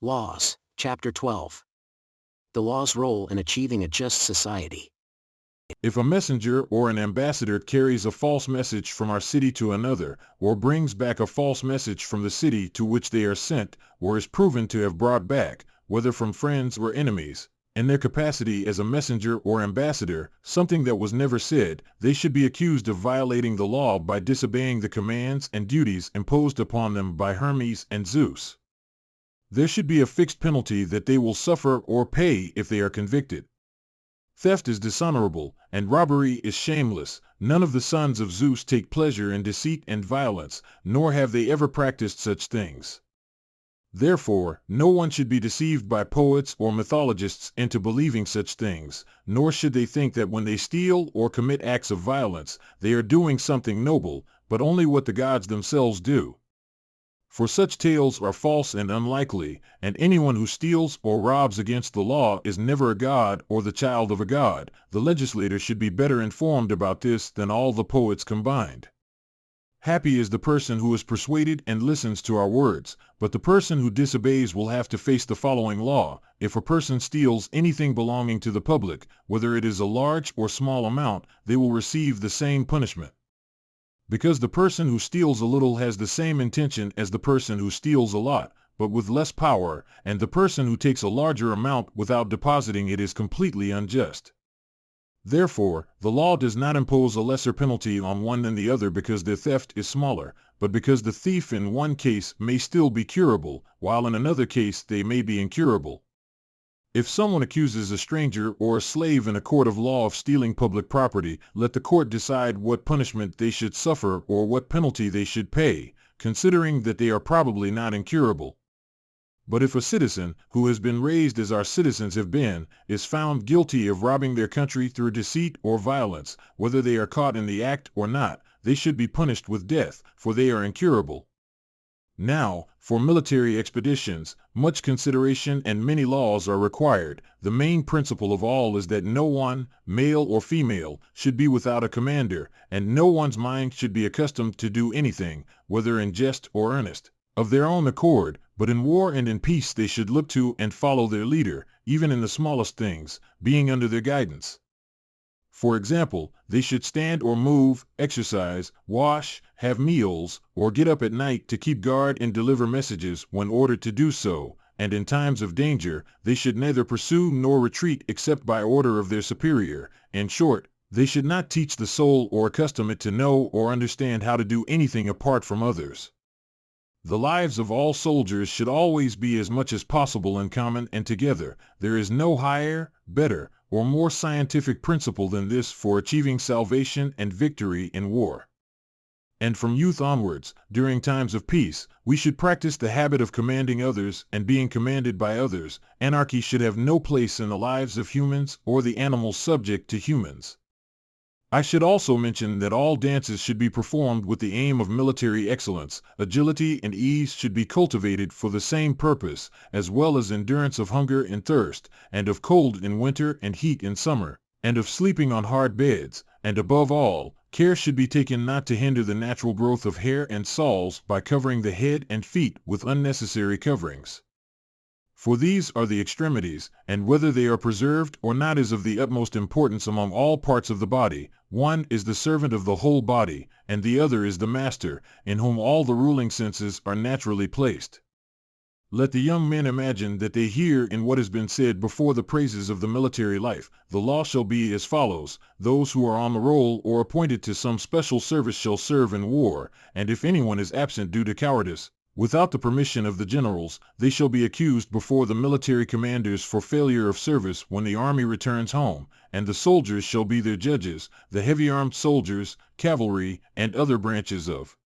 Laws, Chapter 12. The law's role in achieving a just society. If a messenger or an ambassador carries a false message from our city to another, or brings back a false message from the city to which they are sent, or is proven to have brought back, whether from friends or enemies, in their capacity as a messenger or ambassador, something that was never said, they should be accused of violating the law by disobeying the commands and duties imposed upon them by Hermes and Zeus. There should be a fixed penalty that they will suffer or pay if they are convicted. Theft is dishonorable, and robbery is shameless. None of the sons of Zeus take pleasure in deceit and violence, nor have they ever practiced such things. Therefore, no one should be deceived by poets or mythologists into believing such things, nor should they think that when they steal or commit acts of violence, they are doing something noble, but only what the gods themselves do. For such tales are false and unlikely, and anyone who steals or robs against the law is never a god or the child of a god. The legislator should be better informed about this than all the poets combined. Happy is the person who is persuaded and listens to our words, but the person who disobeys will have to face the following law. If a person steals anything belonging to the public, whether it is a large or small amount, they will receive the same punishment. Because the person who steals a little has the same intention as the person who steals a lot, but with less power, and the person who takes a larger amount without depositing it is completely unjust. Therefore, the law does not impose a lesser penalty on one than the other because their theft is smaller, but because the thief in one case may still be curable, while in another case they may be incurable. If someone accuses a stranger or a slave in a court of law of stealing public property, let the court decide what punishment they should suffer or what penalty they should pay, considering that they are probably not incurable. But if a citizen, who has been raised as our citizens have been, is found guilty of robbing their country through deceit or violence, whether they are caught in the act or not, they should be punished with death, for they are incurable. Now, for military expeditions, much consideration and many laws are required. The main principle of all is that no one, male or female, should be without a commander, and no one's mind should be accustomed to do anything, whether in jest or earnest, of their own accord, but in war and in peace they should look to and follow their leader, even in the smallest things, being under their guidance. For example, they should stand or move, exercise, wash, have meals, or get up at night to keep guard and deliver messages when ordered to do so, and in times of danger, they should neither pursue nor retreat except by order of their superior. In short, they should not teach the soul or accustom it to know or understand how to do anything apart from others. The lives of all soldiers should always be as much as possible in common and together. There is no higher, better, or more scientific principle than this for achieving salvation and victory in war. And from youth onwards, during times of peace, we should practice the habit of commanding others and being commanded by others. Anarchy should have no place in the lives of humans or the animals subject to humans. I should also mention that all dances should be performed with the aim of military excellence. Agility and ease should be cultivated for the same purpose, as well as endurance of hunger and thirst, and of cold in winter and heat in summer, and of sleeping on hard beds, and above all, care should be taken not to hinder the natural growth of hair and soles by covering the head and feet with unnecessary coverings. For these are the extremities, and whether they are preserved or not is of the utmost importance among all parts of the body. One is the servant of the whole body, and the other is the master, in whom all the ruling senses are naturally placed. Let the young men imagine that they hear in what has been said before the praises of the military life. The law shall be as follows: those who are on the roll or appointed to some special service shall serve in war, and if anyone is absent due to cowardice, without the permission of the generals, they shall be accused before the military commanders for failure of service when the army returns home, and the soldiers shall be their judges, the heavy-armed soldiers, cavalry, and other branches of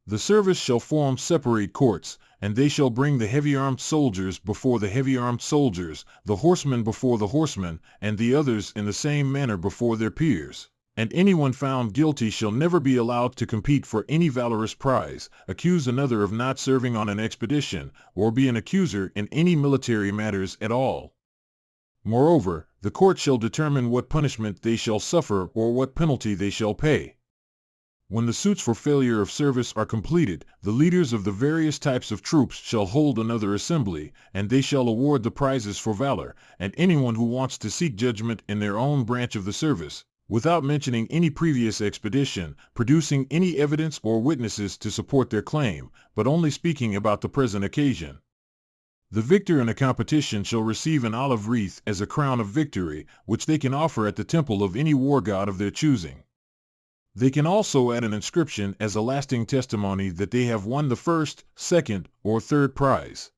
the service shall form separate courts, and they shall bring the heavy-armed soldiers before the heavy-armed soldiers, the horsemen before the horsemen, and the others in the same manner before their peers. And anyone found guilty shall never be allowed to compete for any valorous prize, accuse another of not serving on an expedition, or be an accuser in any military matters at all. Moreover, the court shall determine what punishment they shall suffer or what penalty they shall pay. When the suits for failure of service are completed, the leaders of the various types of troops shall hold another assembly, and they shall award the prizes for valor, and anyone who wants to seek judgment in their own branch of the service, without mentioning any previous expedition, producing any evidence or witnesses to support their claim, but only speaking about the present occasion. The victor in a competition shall receive an olive wreath as a crown of victory, which they can offer at the temple of any war god of their choosing. They can also add an inscription as a lasting testimony that they have won the first, second, or third prize.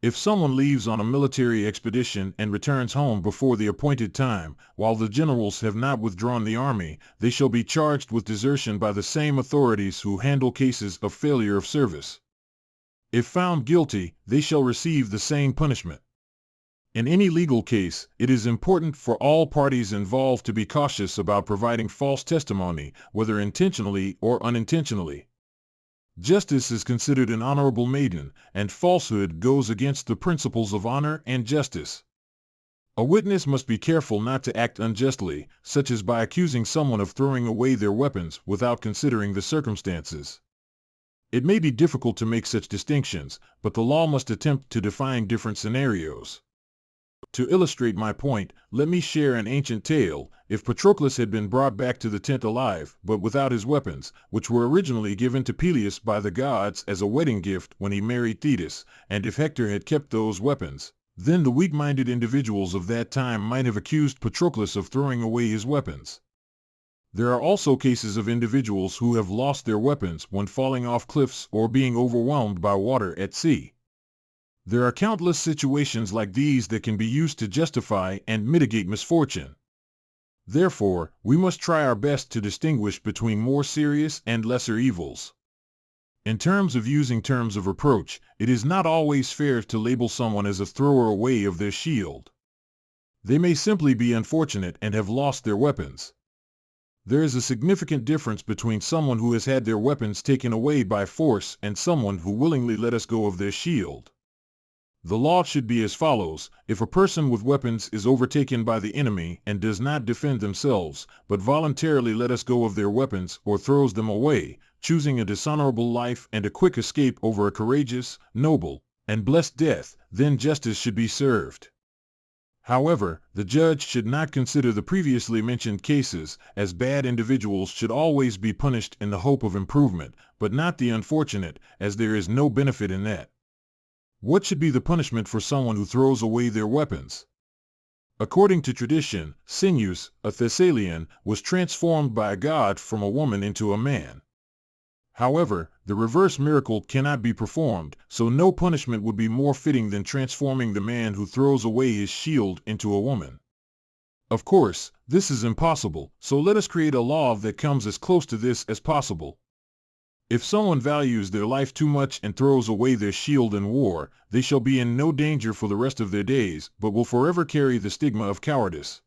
If someone leaves on a military expedition and returns home before the appointed time, while the generals have not withdrawn the army, they shall be charged with desertion by the same authorities who handle cases of failure of service. If found guilty, they shall receive the same punishment. In any legal case, it is important for all parties involved to be cautious about providing false testimony, whether intentionally or unintentionally. Justice is considered an honorable maiden, and falsehood goes against the principles of honor and justice. A witness must be careful not to act unjustly, such as by accusing someone of throwing away their weapons without considering the circumstances. It may be difficult to make such distinctions, but the law must attempt to define different scenarios. To illustrate my point, let me share an ancient tale. If Patroclus had been brought back to the tent alive, but without his weapons, which were originally given to Peleus by the gods as a wedding gift when he married Thetis, and if Hector had kept those weapons, then the weak-minded individuals of that time might have accused Patroclus of throwing away his weapons. There are also cases of individuals who have lost their weapons when falling off cliffs or being overwhelmed by water at sea. There are countless situations like these that can be used to justify and mitigate misfortune. Therefore, we must try our best to distinguish between more serious and lesser evils. In terms of using terms of reproach, it is not always fair to label someone as a thrower away of their shield. They may simply be unfortunate and have lost their weapons. There is a significant difference between someone who has had their weapons taken away by force and someone who willingly let us go of their shield. The law should be as follows: if a person with weapons is overtaken by the enemy and does not defend themselves, but voluntarily let us go of their weapons or throws them away, choosing a dishonorable life and a quick escape over a courageous, noble, and blessed death, then justice should be served. However, the judge should not consider the previously mentioned cases, as bad individuals should always be punished in the hope of improvement, but not the unfortunate, as there is no benefit in that. What should be the punishment for someone who throws away their weapons? According to tradition, Sentinels, a Thessalian, was transformed by a god from a woman into a man. However, the reverse miracle cannot be performed, so no punishment would be more fitting than transforming the man who throws away his shield into a woman. Of course, this is impossible, so let us create a law that comes as close to this as possible. If someone values their life too much and throws away their shield in war, they shall be in no danger for the rest of their days, but will forever carry the stigma of cowardice.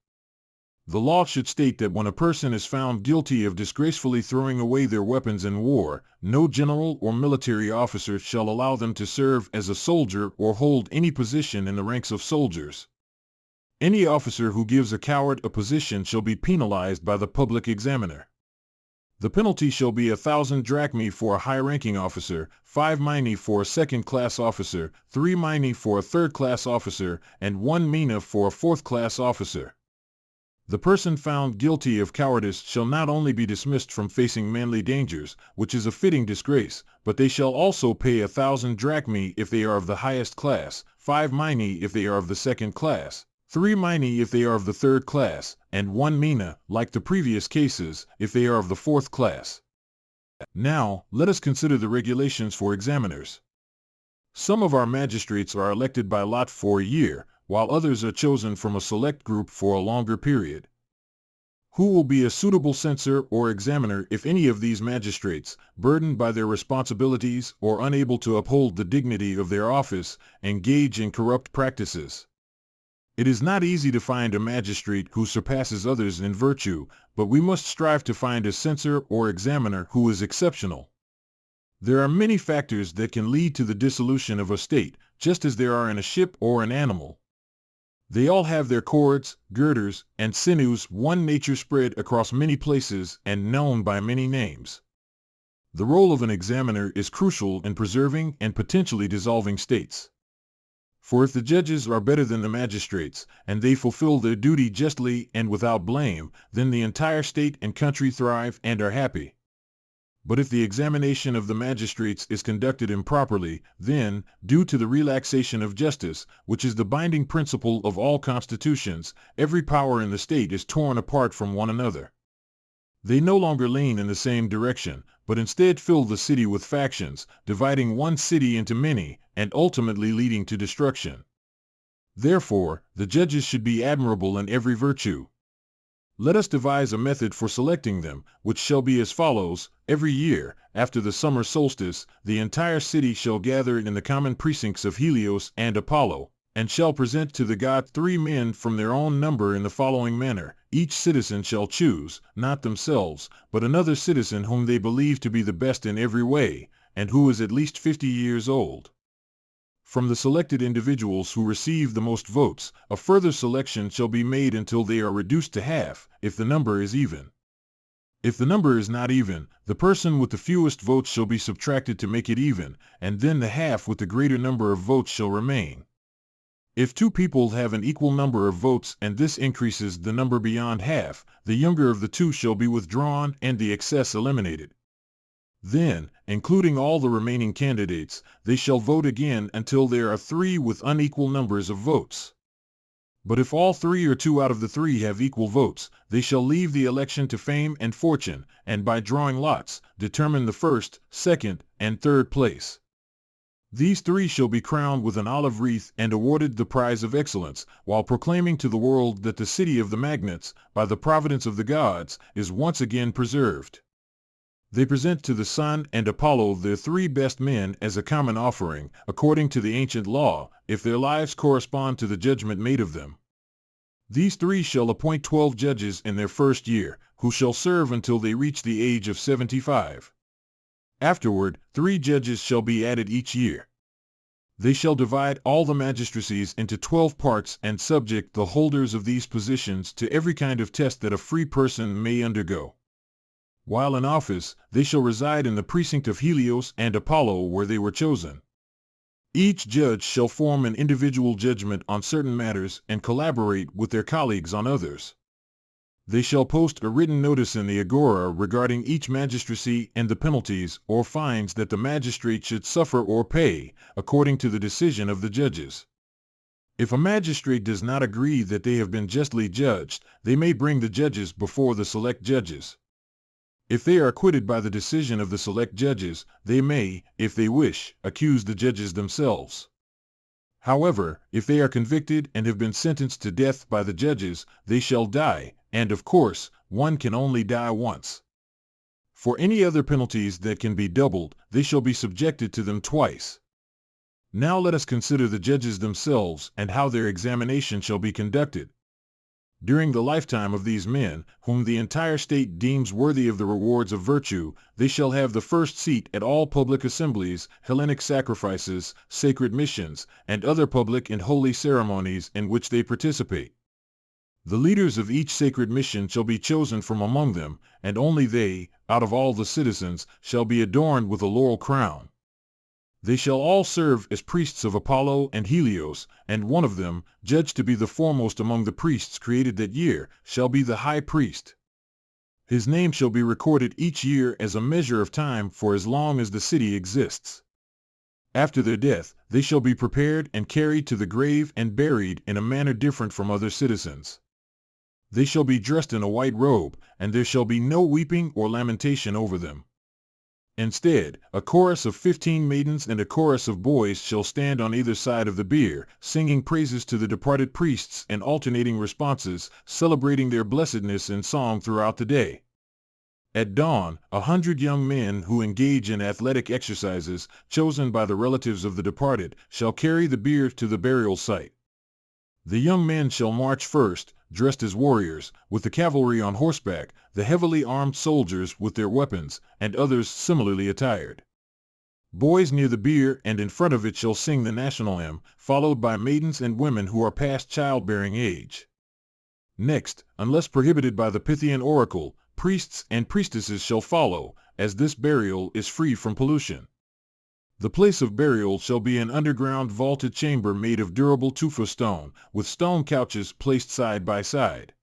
The law should state that when a person is found guilty of disgracefully throwing away their weapons in war, no general or military officer shall allow them to serve as a soldier or hold any position in the ranks of soldiers. Any officer who gives a coward a position shall be penalized by the public examiner. The penalty shall be 1,000 drachmae for a high-ranking officer, 5 minae for a second-class officer, 3 minae for a third-class officer, and 1 mina for a fourth-class officer. The person found guilty of cowardice shall not only be dismissed from facing manly dangers, which is a fitting disgrace, but they shall also pay 1,000 drachmae if they are of the highest class, 5 minae if they are of the second class, 3 minae if they are of the third class, and 1 mina, like the previous cases, if they are of the fourth class. Now, let us consider the regulations for examiners. Some of our magistrates are elected by lot for a year, while others are chosen from a select group for a longer period. Who will be a suitable censor or examiner if any of these magistrates, burdened by their responsibilities or unable to uphold the dignity of their office, engage in corrupt practices? It is not easy to find a magistrate who surpasses others in virtue, but we must strive to find a censor or examiner who is exceptional. There are many factors that can lead to the dissolution of a state, just as there are in a ship or an animal. They all have their cords, girders, and sinews, one nature spread across many places and known by many names. The role of an examiner is crucial in preserving and potentially dissolving states. For if the judges are better than the magistrates, and they fulfill their duty justly and without blame, then the entire state and country thrive and are happy. But if the examination of the magistrates is conducted improperly, then, due to the relaxation of justice, which is the binding principle of all constitutions, every power in the state is torn apart from one another. They no longer lean in the same direction, but instead fill the city with factions, dividing one city into many, and ultimately leading to destruction. Therefore, the judges should be admirable in every virtue. Let us devise a method for selecting them, which shall be as follows. Every year, after the summer solstice, the entire city shall gather in the common precincts of Helios and Apollo, and shall present to the god 3 men from their own number in the following manner. Each citizen shall choose, not themselves, but another citizen whom they believe to be the best in every way, and who is at least 50 years old. From the selected individuals who receive the most votes, a further selection shall be made until they are reduced to half, if the number is even. If the number is not even, the person with the fewest votes shall be subtracted to make it even, and then the half with the greater number of votes shall remain. If 2 people have an equal number of votes and this increases the number beyond half, the younger of the 2 shall be withdrawn and the excess eliminated. Then, including all the remaining candidates, they shall vote again until there are 3 with unequal numbers of votes. But if all 3 or 2 out of the 3 have equal votes, they shall leave the election to fame and fortune, and by drawing lots, determine the first, second, and third place. These 3 shall be crowned with an olive wreath and awarded the prize of excellence, while proclaiming to the world that the city of the magnates, by the providence of the gods, is once again preserved. They present to the Sun and Apollo their 3 best men as a common offering, according to the ancient law, if their lives correspond to the judgment made of them. These 3 shall appoint 12 judges in their first year, who shall serve until they reach the age of 75. Afterward, 3 judges shall be added each year. They shall divide all the magistracies into 12 parts and subject the holders of these positions to every kind of test that a free person may undergo. While in office, they shall reside in the precinct of Helios and Apollo where they were chosen. Each judge shall form an individual judgment on certain matters and collaborate with their colleagues on others. They shall post a written notice in the agora regarding each magistracy and the penalties or fines that the magistrate should suffer or pay, according to the decision of the judges. If a magistrate does not agree that they have been justly judged, they may bring the judges before the select judges. If they are acquitted by the decision of the select judges, they may, if they wish, accuse the judges themselves. However, if they are convicted and have been sentenced to death by the judges, they shall die, and of course, one can only die once. For any other penalties that can be doubled, they shall be subjected to them twice. Now let us consider the judges themselves and how their examination shall be conducted. During the lifetime of these men, whom the entire state deems worthy of the rewards of virtue, they shall have the first seat at all public assemblies, Hellenic sacrifices, sacred missions, and other public and holy ceremonies in which they participate. The leaders of each sacred mission shall be chosen from among them, and only they, out of all the citizens, shall be adorned with a laurel crown. They shall all serve as priests of Apollo and Helios, and one of them, judged to be the foremost among the priests created that year, shall be the high priest. His name shall be recorded each year as a measure of time for as long as the city exists. After their death, they shall be prepared and carried to the grave and buried in a manner different from other citizens. They shall be dressed in a white robe, and there shall be no weeping or lamentation over them. Instead, a chorus of 15 maidens and a chorus of boys shall stand on either side of the bier, singing praises to the departed priests and alternating responses, celebrating their blessedness in song throughout the day. At dawn, 100 young men who engage in athletic exercises, chosen by the relatives of the departed, shall carry the bier to the burial site. The young men shall march first, dressed as warriors, with the cavalry on horseback, the heavily armed soldiers with their weapons, and others similarly attired. Boys near the bier and in front of it shall sing the national hymn, followed by maidens and women who are past childbearing age. Next, unless prohibited by the Pythian oracle, priests and priestesses shall follow, as this burial is free from pollution. The place of burial shall be an underground vaulted chamber made of durable tufa stone, with stone couches placed side by side.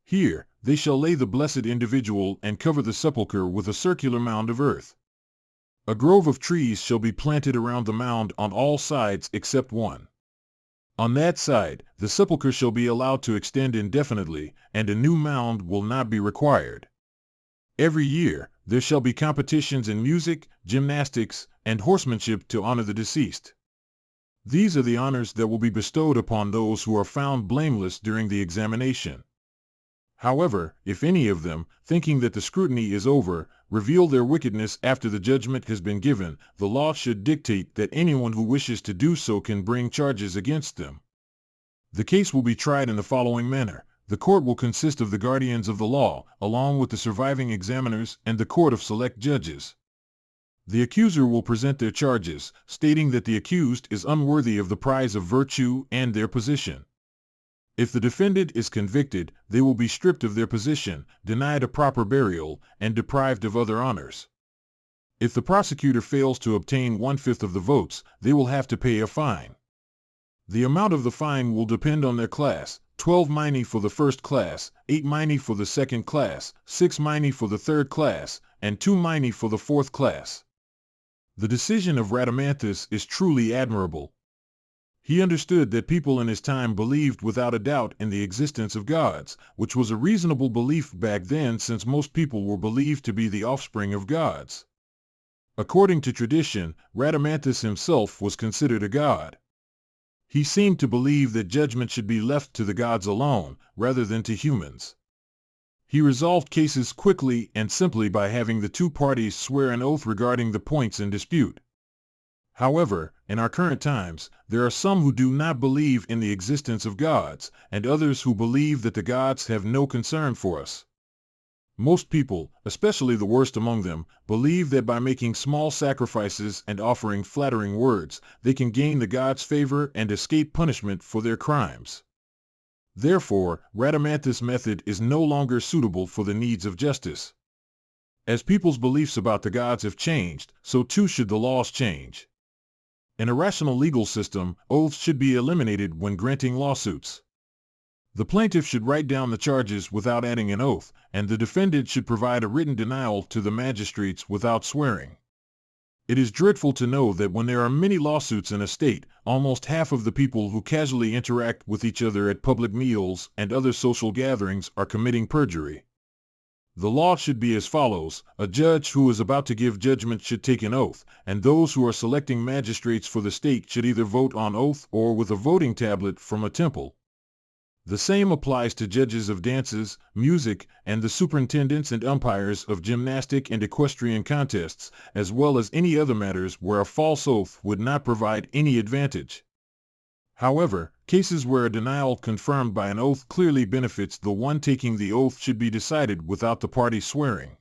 Here, they shall lay the blessed individual and cover the sepulchre with a circular mound of earth. A grove of trees shall be planted around the mound on all sides except one. On that side, the sepulchre shall be allowed to extend indefinitely, and a new mound will not be required. Every year, there shall be competitions in music, gymnastics, and horsemanship to honor the deceased. These are the honors that will be bestowed upon those who are found blameless during the examination. However, if any of them, thinking that the scrutiny is over, reveal their wickedness after the judgment has been given, the law should dictate that anyone who wishes to do so can bring charges against them. The case will be tried in the following manner. The court will consist of the guardians of the law, along with the surviving examiners and the court of select judges. The accuser will present their charges, stating that the accused is unworthy of the prize of virtue and their position. If the defendant is convicted, they will be stripped of their position, denied a proper burial, and deprived of other honors. If the prosecutor fails to obtain 1/5 of the votes, they will have to pay a fine. The amount of the fine will depend on their class: 12 minae for the first class, 8 minae for the second class, 6 minae for the third class, and 2 minae for the fourth class. The decision of Rhadamanthus is truly admirable. He understood that people in his time believed without a doubt in the existence of gods, which was a reasonable belief back then since most people were believed to be the offspring of gods. According to tradition, Rhadamanthus himself was considered a god. He seemed to believe that judgment should be left to the gods alone, rather than to humans. He resolved cases quickly and simply by having the two parties swear an oath regarding the points in dispute. However, in our current times, there are some who do not believe in the existence of gods, and others who believe that the gods have no concern for us. Most people, especially the worst among them, believe that by making small sacrifices and offering flattering words, they can gain the gods' favor and escape punishment for their crimes. Therefore, Rhadamanthus' method is no longer suitable for the needs of justice. As people's beliefs about the gods have changed, so too should the laws change. In a rational legal system, oaths should be eliminated when granting lawsuits. The plaintiff should write down the charges without adding an oath, and the defendant should provide a written denial to the magistrates without swearing. It is dreadful to know that when there are many lawsuits in a state, almost half of the people who casually interact with each other at public meals and other social gatherings are committing perjury. The law should be as follows: a judge who is about to give judgment should take an oath, and those who are selecting magistrates for the state should either vote on oath or with a voting tablet from a temple. The same applies to judges of dances, music, and the superintendents and umpires of gymnastic and equestrian contests, as well as any other matters where a false oath would not provide any advantage. However, cases where a denial confirmed by an oath clearly benefits the one taking the oath should be decided without the party swearing.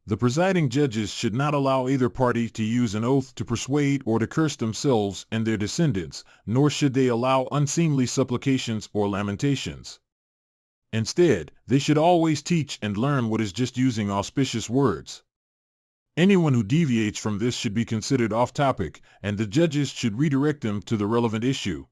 The presiding judges should not allow either party to use an oath to persuade or to curse themselves and their descendants, nor should they allow unseemly supplications or lamentations. Instead, they should always teach and learn what is just using auspicious words. Anyone who deviates from this should be considered off topic, and the judges should redirect them to the relevant issue.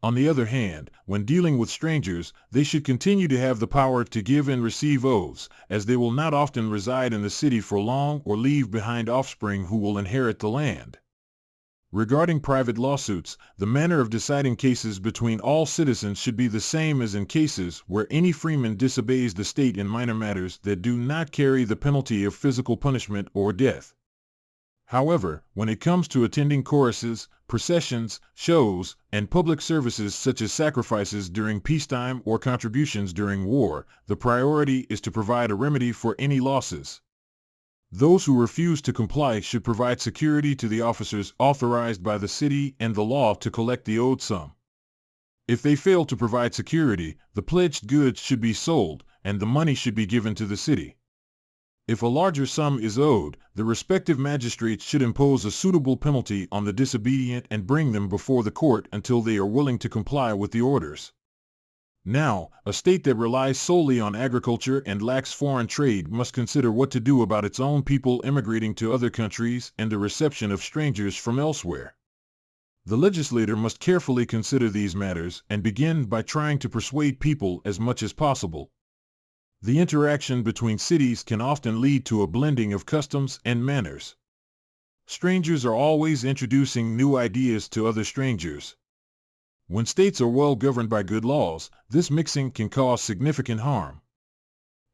On the other hand, when dealing with strangers, they should continue to have the power to give and receive oaths, as they will not often reside in the city for long or leave behind offspring who will inherit the land. Regarding private lawsuits, the manner of deciding cases between all citizens should be the same as in cases where any freeman disobeys the state in minor matters that do not carry the penalty of physical punishment or death. However, when it comes to attending choruses, processions, shows, and public services such as sacrifices during peacetime or contributions during war, the priority is to provide a remedy for any losses. Those who refuse to comply should provide security to the officers authorized by the city and the law to collect the owed sum. If they fail to provide security, the pledged goods should be sold, and the money should be given to the city. If a larger sum is owed, the respective magistrates should impose a suitable penalty on the disobedient and bring them before the court until they are willing to comply with the orders. Now, a state that relies solely on agriculture and lacks foreign trade must consider what to do about its own people immigrating to other countries and the reception of strangers from elsewhere. The legislator must carefully consider these matters and begin by trying to persuade people as much as possible. The interaction between cities can often lead to a blending of customs and manners. Strangers are always introducing new ideas to other strangers. When states are well governed by good laws, this mixing can cause significant harm.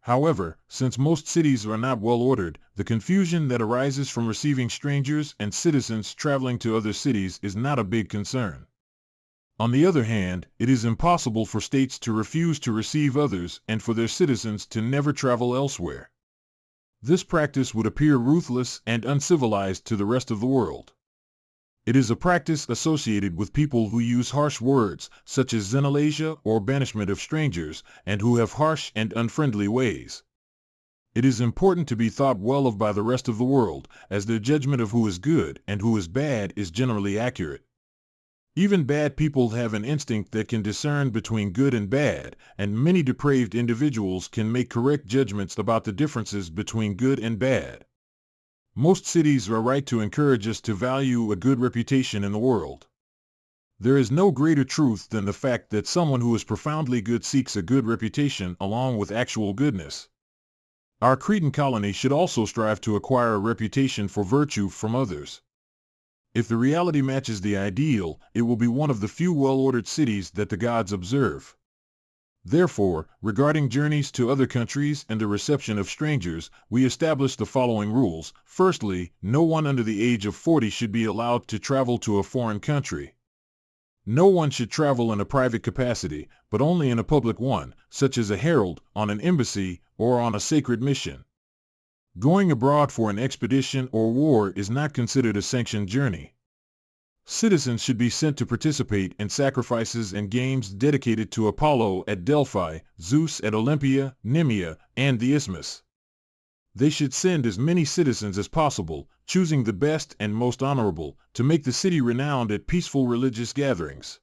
However, since most cities are not well ordered, the confusion that arises from receiving strangers and citizens traveling to other cities is not a big concern. On the other hand, it is impossible for states to refuse to receive others and for their citizens to never travel elsewhere. This practice would appear ruthless and uncivilized to the rest of the world. It is a practice associated with people who use harsh words, such as xenalasia or banishment of strangers, and who have harsh and unfriendly ways. It is important to be thought well of by the rest of the world, as their judgment of who is good and who is bad is generally accurate. Even bad people have an instinct that can discern between good and bad, and many depraved individuals can make correct judgments about the differences between good and bad. Most cities are right to encourage us to value a good reputation in the world. There is no greater truth than the fact that someone who is profoundly good seeks a good reputation along with actual goodness. Our Cretan colony should also strive to acquire a reputation for virtue from others. If the reality matches the ideal, it will be one of the few well-ordered cities that the gods observe. Therefore, regarding journeys to other countries and the reception of strangers, we establish the following rules. Firstly, no one under the age of 40 should be allowed to travel to a foreign country. No one should travel in a private capacity, but only in a public one, such as a herald, on an embassy, or on a sacred mission. Going abroad for an expedition or war is not considered a sanctioned journey. Citizens should be sent to participate in sacrifices and games dedicated to Apollo at Delphi, Zeus at Olympia, Nemea, and the Isthmus. They should send as many citizens as possible, choosing the best and most honorable, to make the city renowned at peaceful religious gatherings.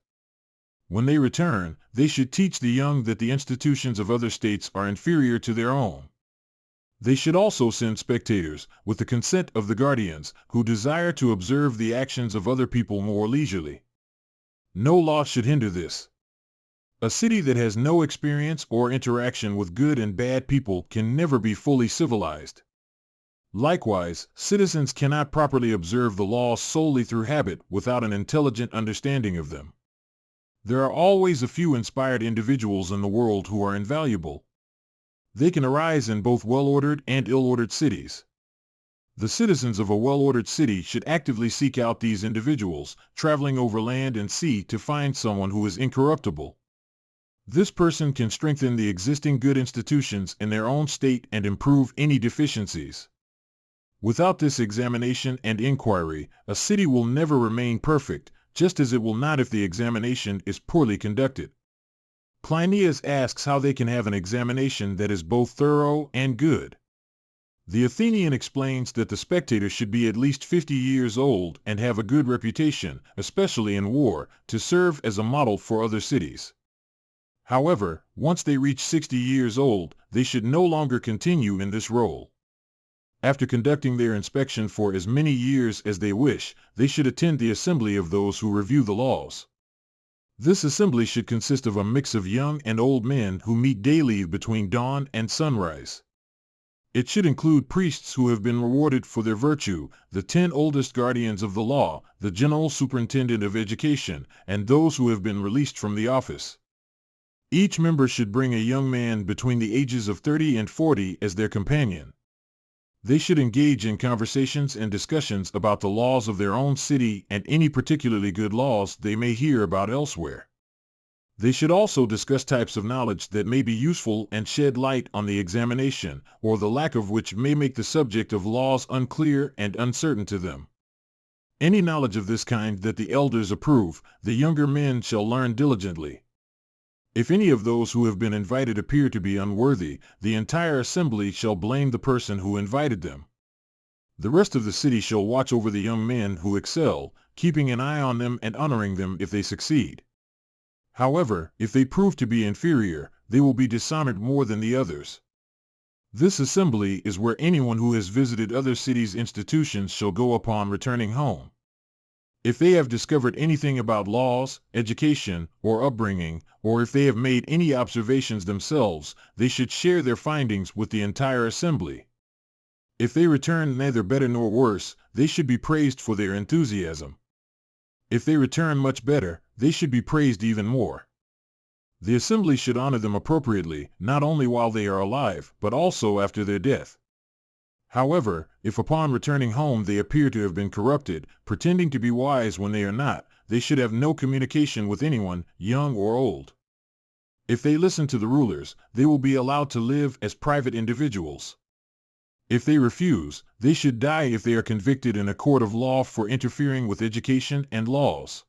When they return, they should teach the young that the institutions of other states are inferior to their own. They should also send spectators, with the consent of the guardians, who desire to observe the actions of other people more leisurely. No law should hinder this. A city that has no experience or interaction with good and bad people can never be fully civilized. Likewise, citizens cannot properly observe the laws solely through habit without an intelligent understanding of them. There are always a few inspired individuals in the world who are invaluable. They can arise in both well-ordered and ill-ordered cities. The citizens of a well-ordered city should actively seek out these individuals, traveling over land and sea to find someone who is incorruptible. This person can strengthen the existing good institutions in their own state and improve any deficiencies. Without this examination and inquiry, a city will never remain perfect, just as it will not if the examination is poorly conducted. Plinius asks how they can have an examination that is both thorough and good. The Athenian explains that the spectator should be at least 50 years old and have a good reputation, especially in war, to serve as a model for other cities. However, once they reach 60 years old, they should no longer continue in this role. After conducting their inspection for as many years as they wish, they should attend the assembly of those who review the laws. This assembly should consist of a mix of young and old men who meet daily between dawn and sunrise. It should include priests who have been rewarded for their virtue, the 10 oldest guardians of the law, the general superintendent of education, and those who have been released from the office. Each member should bring a young man between the ages of 30 and 40 as their companion. They should engage in conversations and discussions about the laws of their own city and any particularly good laws they may hear about elsewhere. They should also discuss types of knowledge that may be useful and shed light on the examination, or the lack of which may make the subject of laws unclear and uncertain to them. Any knowledge of this kind that the elders approve, the younger men shall learn diligently. If any of those who have been invited appear to be unworthy, the entire assembly shall blame the person who invited them. The rest of the city shall watch over the young men who excel, keeping an eye on them and honoring them if they succeed. However, if they prove to be inferior, they will be dishonored more than the others. This assembly is where anyone who has visited other cities' institutions shall go upon returning home. If they have discovered anything about laws, education, or upbringing, or if they have made any observations themselves, they should share their findings with the entire assembly. If they return neither better nor worse, they should be praised for their enthusiasm. If they return much better, they should be praised even more. The assembly should honor them appropriately, not only while they are alive, but also after their death. However, if upon returning home they appear to have been corrupted, pretending to be wise when they are not, they should have no communication with anyone, young or old. If they listen to the rulers, they will be allowed to live as private individuals. If they refuse, they should die if they are convicted in a court of law for interfering with education and laws.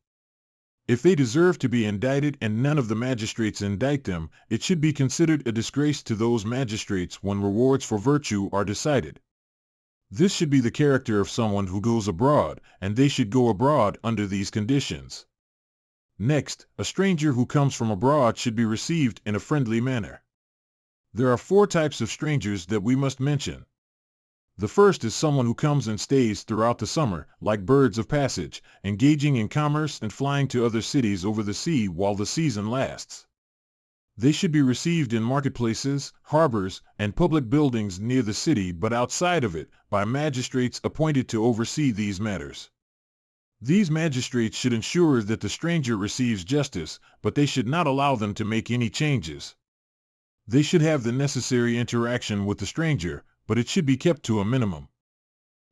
If they deserve to be indicted and none of the magistrates indict them, it should be considered a disgrace to those magistrates when rewards for virtue are decided. This should be the character of someone who goes abroad, and they should go abroad under these conditions. Next, a stranger who comes from abroad should be received in a friendly manner. There are 4 types of strangers that we must mention. The first is someone who comes and stays throughout the summer, like birds of passage, engaging in commerce and flying to other cities over the sea while the season lasts. They should be received in marketplaces, harbors, and public buildings near the city but outside of it, by magistrates appointed to oversee these matters. These magistrates should ensure that the stranger receives justice, but they should not allow them to make any changes. They should have the necessary interaction with the stranger, but it should be kept to a minimum.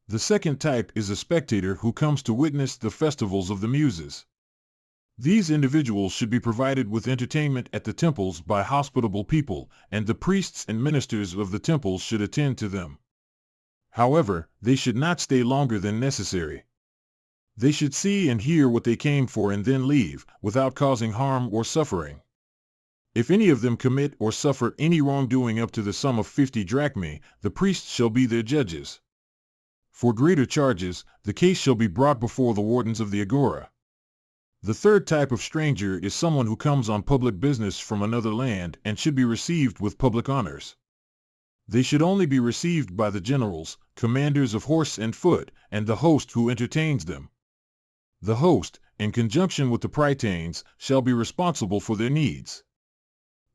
The second type is a spectator who comes to witness the festivals of the Muses. These individuals should be provided with entertainment at the temples by hospitable people, and the priests and ministers of the temples should attend to them. However, they should not stay longer than necessary. They should see and hear what they came for and then leave, without causing harm or suffering. If any of them commit or suffer any wrongdoing up to the sum of 50 drachmae, the priests shall be their judges. For greater charges, the case shall be brought before the wardens of the agora. The third type of stranger is someone who comes on public business from another land and should be received with public honors. They should only be received by the generals, commanders of horse and foot, and the host who entertains them. The host, in conjunction with the prytanes, shall be responsible for their needs.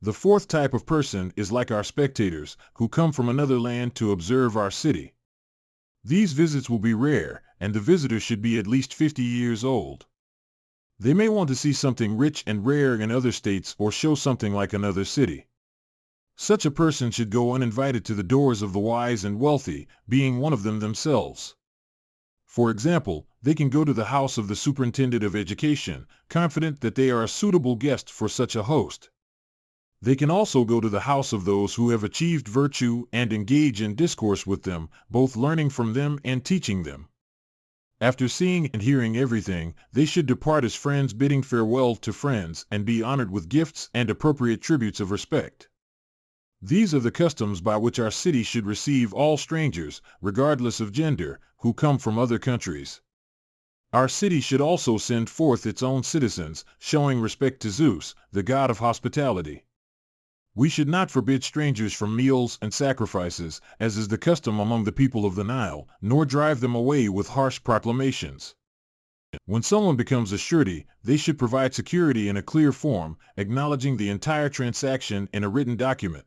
The fourth type of person is like our spectators, who come from another land to observe our city. These visits will be rare, and the visitor should be at least 50 years old. They may want to see something rich and rare in other states or show something like another city. Such a person should go uninvited to the doors of the wise and wealthy, being one of them themselves. For example, they can go to the house of the superintendent of education, confident that they are a suitable guest for such a host. They can also go to the house of those who have achieved virtue and engage in discourse with them, both learning from them and teaching them. After seeing and hearing everything, they should depart as friends, bidding farewell to friends, and be honored with gifts and appropriate tributes of respect. These are the customs by which our city should receive all strangers, regardless of gender, who come from other countries. Our city should also send forth its own citizens, showing respect to Zeus, the god of hospitality. We should not forbid strangers from meals and sacrifices, as is the custom among the people of the Nile, nor drive them away with harsh proclamations. When someone becomes a surety, they should provide security in a clear form, acknowledging the entire transaction in a written document.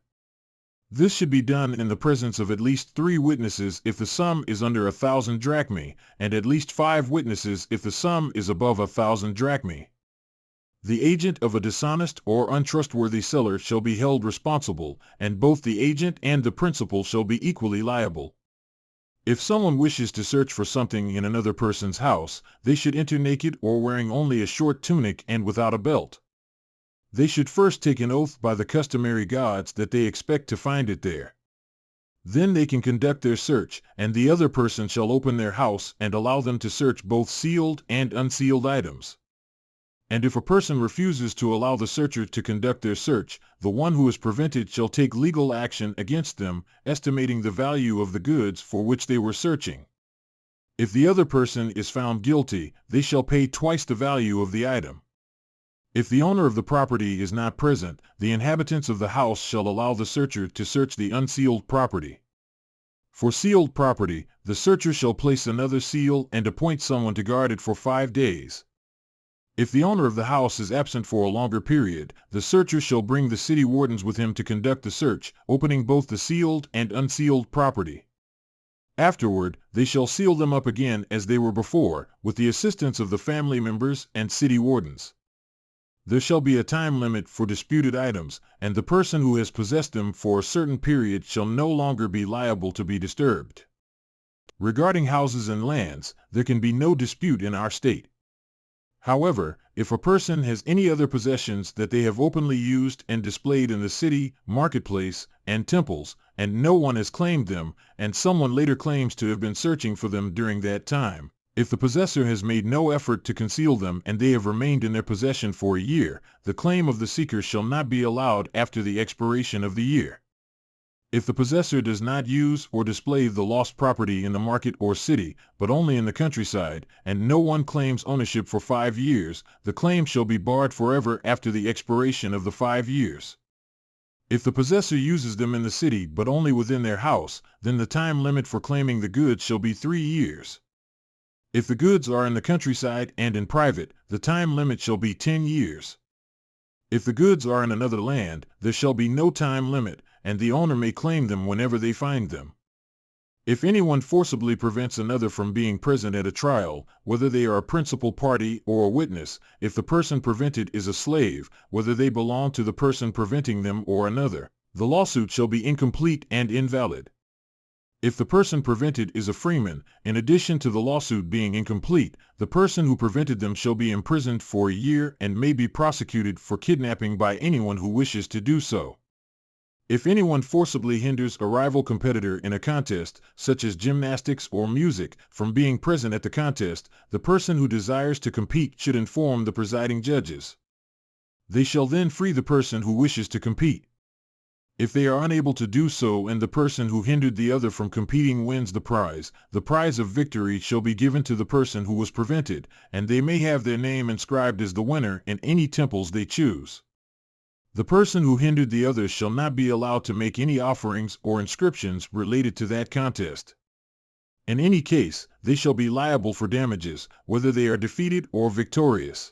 This should be done in the presence of at least 3 witnesses if the sum is under 1,000 drachmae, and at least 5 witnesses if the sum is above 1,000 drachmae. The agent of a dishonest or untrustworthy seller shall be held responsible, and both the agent and the principal shall be equally liable. If someone wishes to search for something in another person's house, they should enter naked or wearing only a short tunic and without a belt. They should first take an oath by the customary gods that they expect to find it there. Then they can conduct their search, and the other person shall open their house and allow them to search both sealed and unsealed items. And if a person refuses to allow the searcher to conduct their search, the one who is prevented shall take legal action against them, estimating the value of the goods for which they were searching. If the other person is found guilty, they shall pay twice the value of the item. If the owner of the property is not present, the inhabitants of the house shall allow the searcher to search the unsealed property. For sealed property, the searcher shall place another seal and appoint someone to guard it for 5 days. If the owner of the house is absent for a longer period, the searcher shall bring the city wardens with him to conduct the search, opening both the sealed and unsealed property. Afterward, they shall seal them up again as they were before, with the assistance of the family members and city wardens. There shall be a time limit for disputed items, and the person who has possessed them for a certain period shall no longer be liable to be disturbed. Regarding houses and lands, there can be no dispute in our state. However, if a person has any other possessions that they have openly used and displayed in the city, marketplace, and temples, and no one has claimed them, and someone later claims to have been searching for them during that time, if the possessor has made no effort to conceal them and they have remained in their possession for a year, the claim of the seeker shall not be allowed after the expiration of the year. If the possessor does not use or display the lost property in the market or city, but only in the countryside, and no one claims ownership for 5 years, the claim shall be barred forever after the expiration of the 5 years. If the possessor uses them in the city but only within their house, then the time limit for claiming the goods shall be 3 years. If the goods are in the countryside and in private, the time limit shall be 10 years. If the goods are in another land, there shall be no time limit, and the owner may claim them whenever they find them. If anyone forcibly prevents another from being present at a trial, whether they are a principal party or a witness, if the person prevented is a slave, whether they belong to the person preventing them or another, the lawsuit shall be incomplete and invalid. If the person prevented is a freeman, in addition to the lawsuit being incomplete, the person who prevented them shall be imprisoned for a year and may be prosecuted for kidnapping by anyone who wishes to do so. If anyone forcibly hinders a rival competitor in a contest, such as gymnastics or music, from being present at the contest, the person who desires to compete should inform the presiding judges. They shall then free the person who wishes to compete. If they are unable to do so and the person who hindered the other from competing wins the prize of victory shall be given to the person who was prevented, and they may have their name inscribed as the winner in any temples they choose. The person who hindered the others shall not be allowed to make any offerings or inscriptions related to that contest. In any case, they shall be liable for damages, whether they are defeated or victorious.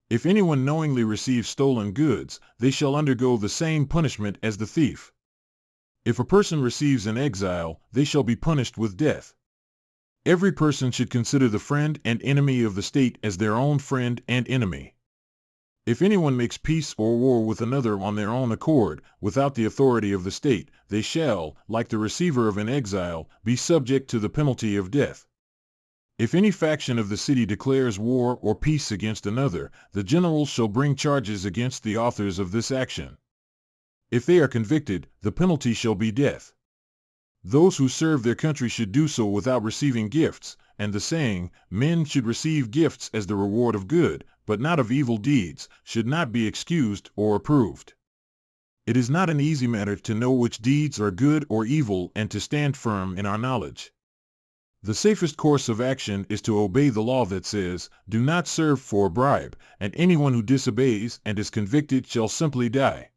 If anyone knowingly receives stolen goods, they shall undergo the same punishment as the thief. If a person receives an exile, they shall be punished with death. Every person should consider the friend and enemy of the state as their own friend and enemy. If anyone makes peace or war with another on their own accord, without the authority of the state, they shall, like the receiver of an exile, be subject to the penalty of death. If any faction of the city declares war or peace against another, the generals shall bring charges against the authors of this action. If they are convicted, the penalty shall be death. Those who serve their country should do so without receiving gifts, and the saying, "Men should receive gifts as the reward of good, but not of evil deeds," should not be excused or approved. It is not an easy matter to know which deeds are good or evil and to stand firm in our knowledge. The safest course of action is to obey the law that says, "Do not serve for a bribe," and anyone who disobeys and is convicted shall simply die.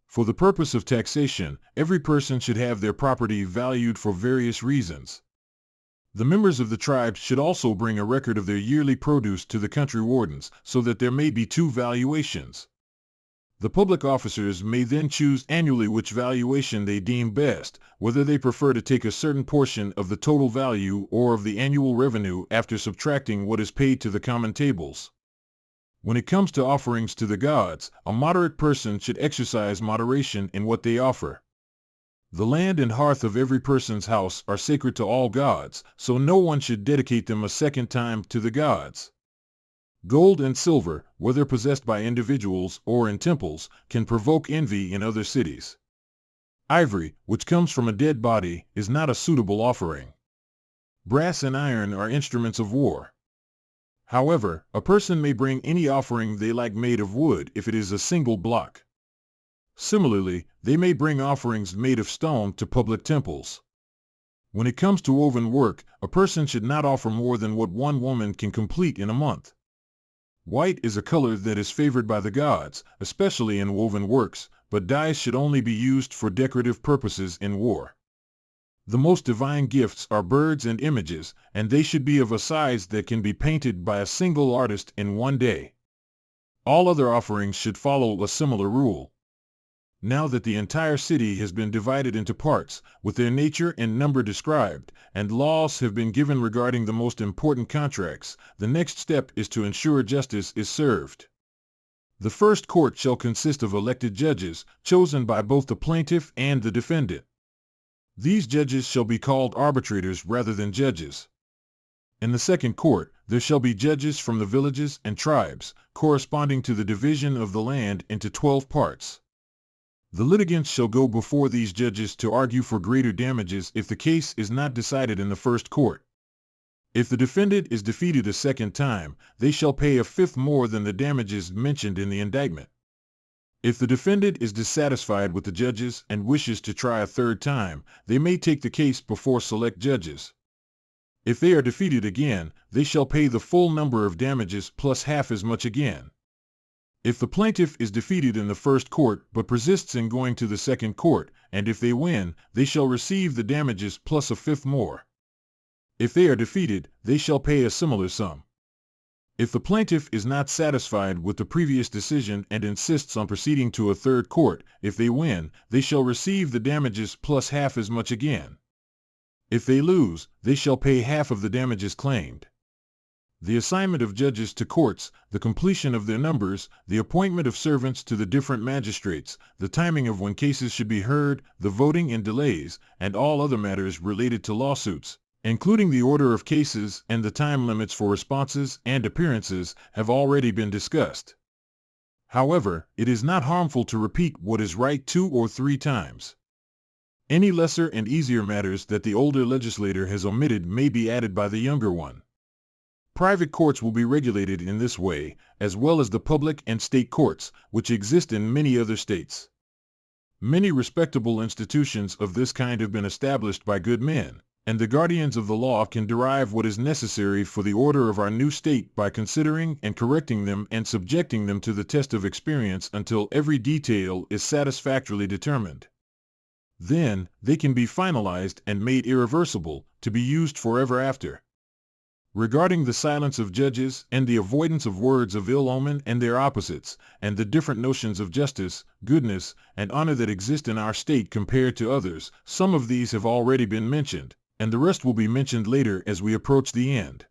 For the purpose of taxation, every person should have their property valued for various reasons. The members of the tribe should also bring a record of their yearly produce to the country wardens, so that there may be 2 valuations. The public officers may then choose annually which valuation they deem best, whether they prefer to take a certain portion of the total value or of the annual revenue after subtracting what is paid to the common tables. When it comes to offerings to the gods, a moderate person should exercise moderation in what they offer. The land and hearth of every person's house are sacred to all gods, so no one should dedicate them a second time to the gods. Gold and silver, whether possessed by individuals or in temples, can provoke envy in other cities. Ivory, which comes from a dead body, is not a suitable offering. Brass and iron are instruments of war. However, a person may bring any offering they like made of wood if it is a single block. Similarly, they may bring offerings made of stone to public temples. When it comes to woven work, a person should not offer more than what one woman can complete in a month. White is a color that is favored by the gods, especially in woven works, but dyes should only be used for decorative purposes in war. The most divine gifts are birds and images, and they should be of a size that can be painted by a single artist in one day. All other offerings should follow a similar rule. Now that the entire city has been divided into parts, with their nature and number described, and laws have been given regarding the most important contracts, the next step is to ensure justice is served. The first court shall consist of elected judges, chosen by both the plaintiff and the defendant. These judges shall be called arbitrators rather than judges. In the second court, there shall be judges from the villages and tribes, corresponding to the division of the land into 12 parts. The litigants shall go before these judges to argue for greater damages if the case is not decided in the first court. If the defendant is defeated a second time, they shall pay a fifth more than the damages mentioned in the indictment. If the defendant is dissatisfied with the judges and wishes to try a third time, they may take the case before select judges. If they are defeated again, they shall pay the full number of damages plus half as much again. If the plaintiff is defeated in the first court but persists in going to the second court, and if they win, they shall receive the damages plus a fifth more. If they are defeated, they shall pay a similar sum. If the plaintiff is not satisfied with the previous decision and insists on proceeding to a third court, if they win, they shall receive the damages plus half as much again. If they lose, they shall pay half of the damages claimed. The assignment of judges to courts, the completion of their numbers, the appointment of servants to the different magistrates, the timing of when cases should be heard, the voting and delays, and all other matters related to lawsuits, including the order of cases and the time limits for responses and appearances, have already been discussed. However, it is not harmful to repeat what is right 2 or 3 times. Any lesser and easier matters that the older legislator has omitted may be added by the younger one. Private courts will be regulated in this way, as well as the public and state courts, which exist in many other states. Many respectable institutions of this kind have been established by good men, and the guardians of the law can derive what is necessary for the order of our new state by considering and correcting them and subjecting them to the test of experience until every detail is satisfactorily determined. Then, they can be finalized and made irreversible, to be used forever after. Regarding the silence of judges and the avoidance of words of ill omen and their opposites, and the different notions of justice, goodness, and honor that exist in our state compared to others, some of these have already been mentioned, and the rest will be mentioned later as we approach the end.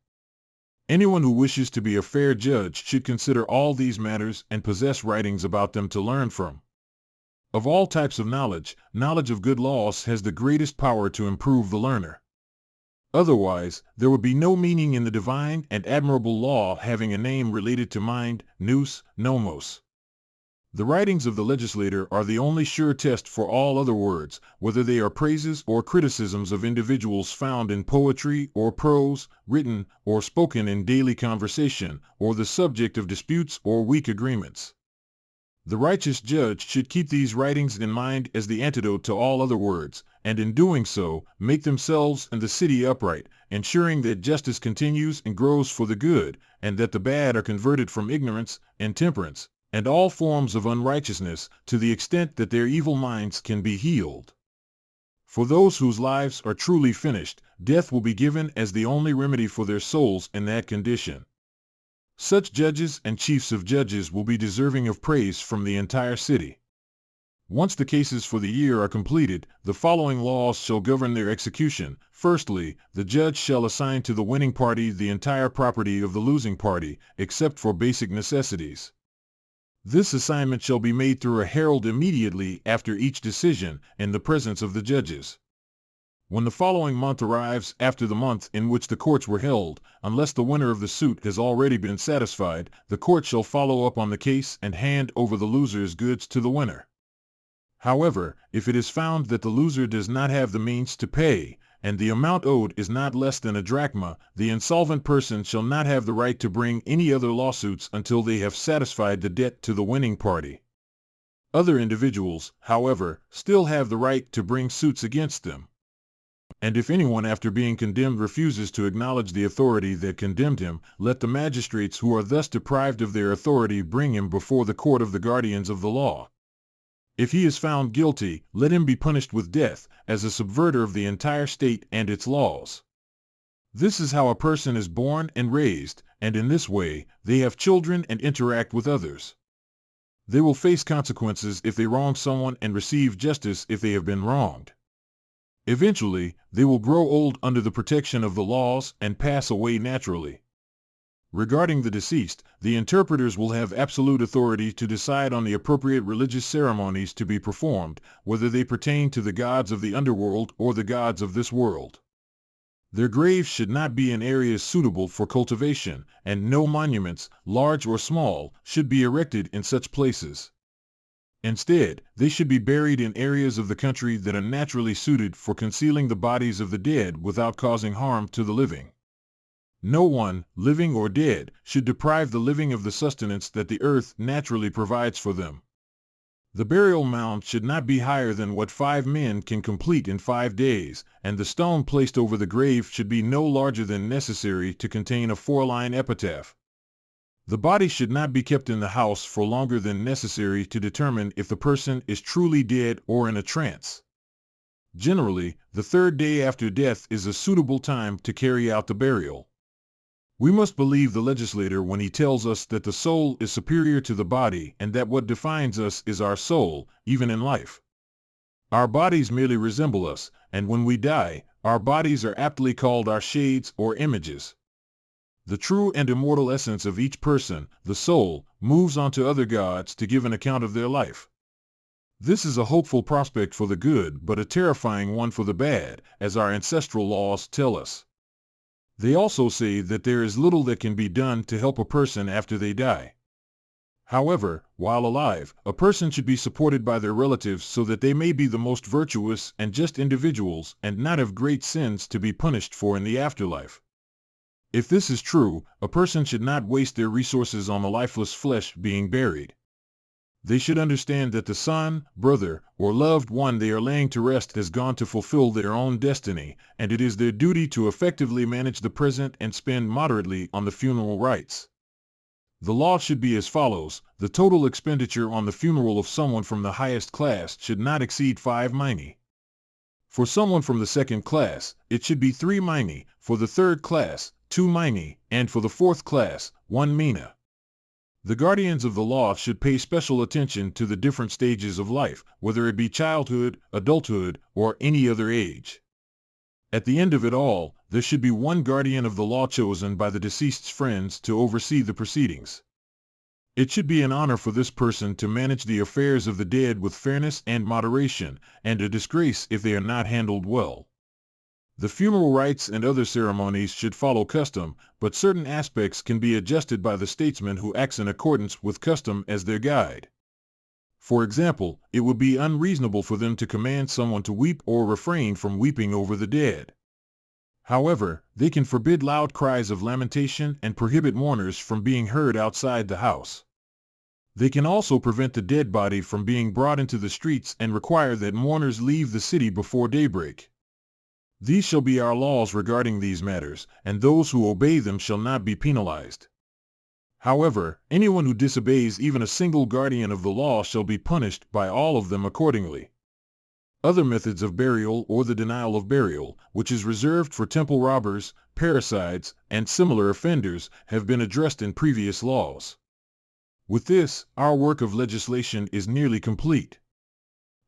Anyone who wishes to be a fair judge should consider all these matters and possess writings about them to learn from. Of all types of knowledge, knowledge of good laws has the greatest power to improve the learner. Otherwise, there would be no meaning in the divine and admirable law having a name related to mind, nous, nomos. The writings of the legislator are the only sure test for all other words, whether they are praises or criticisms of individuals found in poetry or prose, written or spoken in daily conversation, or the subject of disputes or weak agreements. The righteous judge should keep these writings in mind as the antidote to all other words, and in doing so, make themselves and the city upright, ensuring that justice continues and grows for the good, and that the bad are converted from ignorance, intemperance, and all forms of unrighteousness, to the extent that their evil minds can be healed. For those whose lives are truly finished, death will be given as the only remedy for their souls in that condition. Such judges and chiefs of judges will be deserving of praise from the entire city. Once the cases for the year are completed, the following laws shall govern their execution. Firstly, the judge shall assign to the winning party the entire property of the losing party, except for basic necessities. This assignment shall be made through a herald immediately after each decision, in the presence of the judges. When the following month arrives after the month in which the courts were held, unless the winner of the suit has already been satisfied, the court shall follow up on the case and hand over the loser's goods to the winner. However, if it is found that the loser does not have the means to pay, and the amount owed is not less than a drachma, the insolvent person shall not have the right to bring any other lawsuits until they have satisfied the debt to the winning party. Other individuals, however, still have the right to bring suits against them. And if anyone after being condemned refuses to acknowledge the authority that condemned him, let the magistrates who are thus deprived of their authority bring him before the court of the guardians of the law. If he is found guilty, let him be punished with death, as a subverter of the entire state and its laws. This is how a person is born and raised, and in this way, they have children and interact with others. They will face consequences if they wrong someone and receive justice if they have been wronged. Eventually, they will grow old under the protection of the laws and pass away naturally. Regarding the deceased, the interpreters will have absolute authority to decide on the appropriate religious ceremonies to be performed, whether they pertain to the gods of the underworld or the gods of this world. Their graves should not be in areas suitable for cultivation, and no monuments, large or small, should be erected in such places. Instead, they should be buried in areas of the country that are naturally suited for concealing the bodies of the dead without causing harm to the living. No one, living or dead, should deprive the living of the sustenance that the earth naturally provides for them. The burial mound should not be higher than what 5 men can complete in 5 days, and the stone placed over the grave should be no larger than necessary to contain a 4-line epitaph. The body should not be kept in the house for longer than necessary to determine if the person is truly dead or in a trance. Generally, the 3rd day after death is a suitable time to carry out the burial. We must believe the legislator when he tells us that the soul is superior to the body and that what defines us is our soul, even in life. Our bodies merely resemble us, and when we die, our bodies are aptly called our shades or images. The true and immortal essence of each person, the soul, moves on to other gods to give an account of their life. This is a hopeful prospect for the good, but a terrifying one for the bad, as our ancestral laws tell us. They also say that there is little that can be done to help a person after they die. However, while alive, a person should be supported by their relatives so that they may be the most virtuous and just individuals and not have great sins to be punished for in the afterlife. If this is true, a person should not waste their resources on the lifeless flesh being buried. They should understand that the son, brother, or loved one they are laying to rest has gone to fulfill their own destiny, and it is their duty to effectively manage the present and spend moderately on the funeral rites. The law should be as follows: the total expenditure on the funeral of someone from the highest class should not exceed 5 minae. For someone from the 2nd class, it should be 3 minae, for the 3rd class, 2 minae, and for the 4th class, 1 mina. The guardians of the law should pay special attention to the different stages of life, whether it be childhood, adulthood, or any other age. At the end of it all, there should be one guardian of the law chosen by the deceased's friends to oversee the proceedings. It should be an honor for this person to manage the affairs of the dead with fairness and moderation, and a disgrace if they are not handled well. The funeral rites and other ceremonies should follow custom, but certain aspects can be adjusted by the statesman who acts in accordance with custom as their guide. For example, it would be unreasonable for them to command someone to weep or refrain from weeping over the dead. However, they can forbid loud cries of lamentation and prohibit mourners from being heard outside the house. They can also prevent the dead body from being brought into the streets and require that mourners leave the city before daybreak. These shall be our laws regarding these matters, and those who obey them shall not be penalized. However, anyone who disobeys even a single guardian of the law shall be punished by all of them accordingly. Other methods of burial or the denial of burial, which is reserved for temple robbers, parricides, and similar offenders, have been addressed in previous laws. With this, our work of legislation is nearly complete.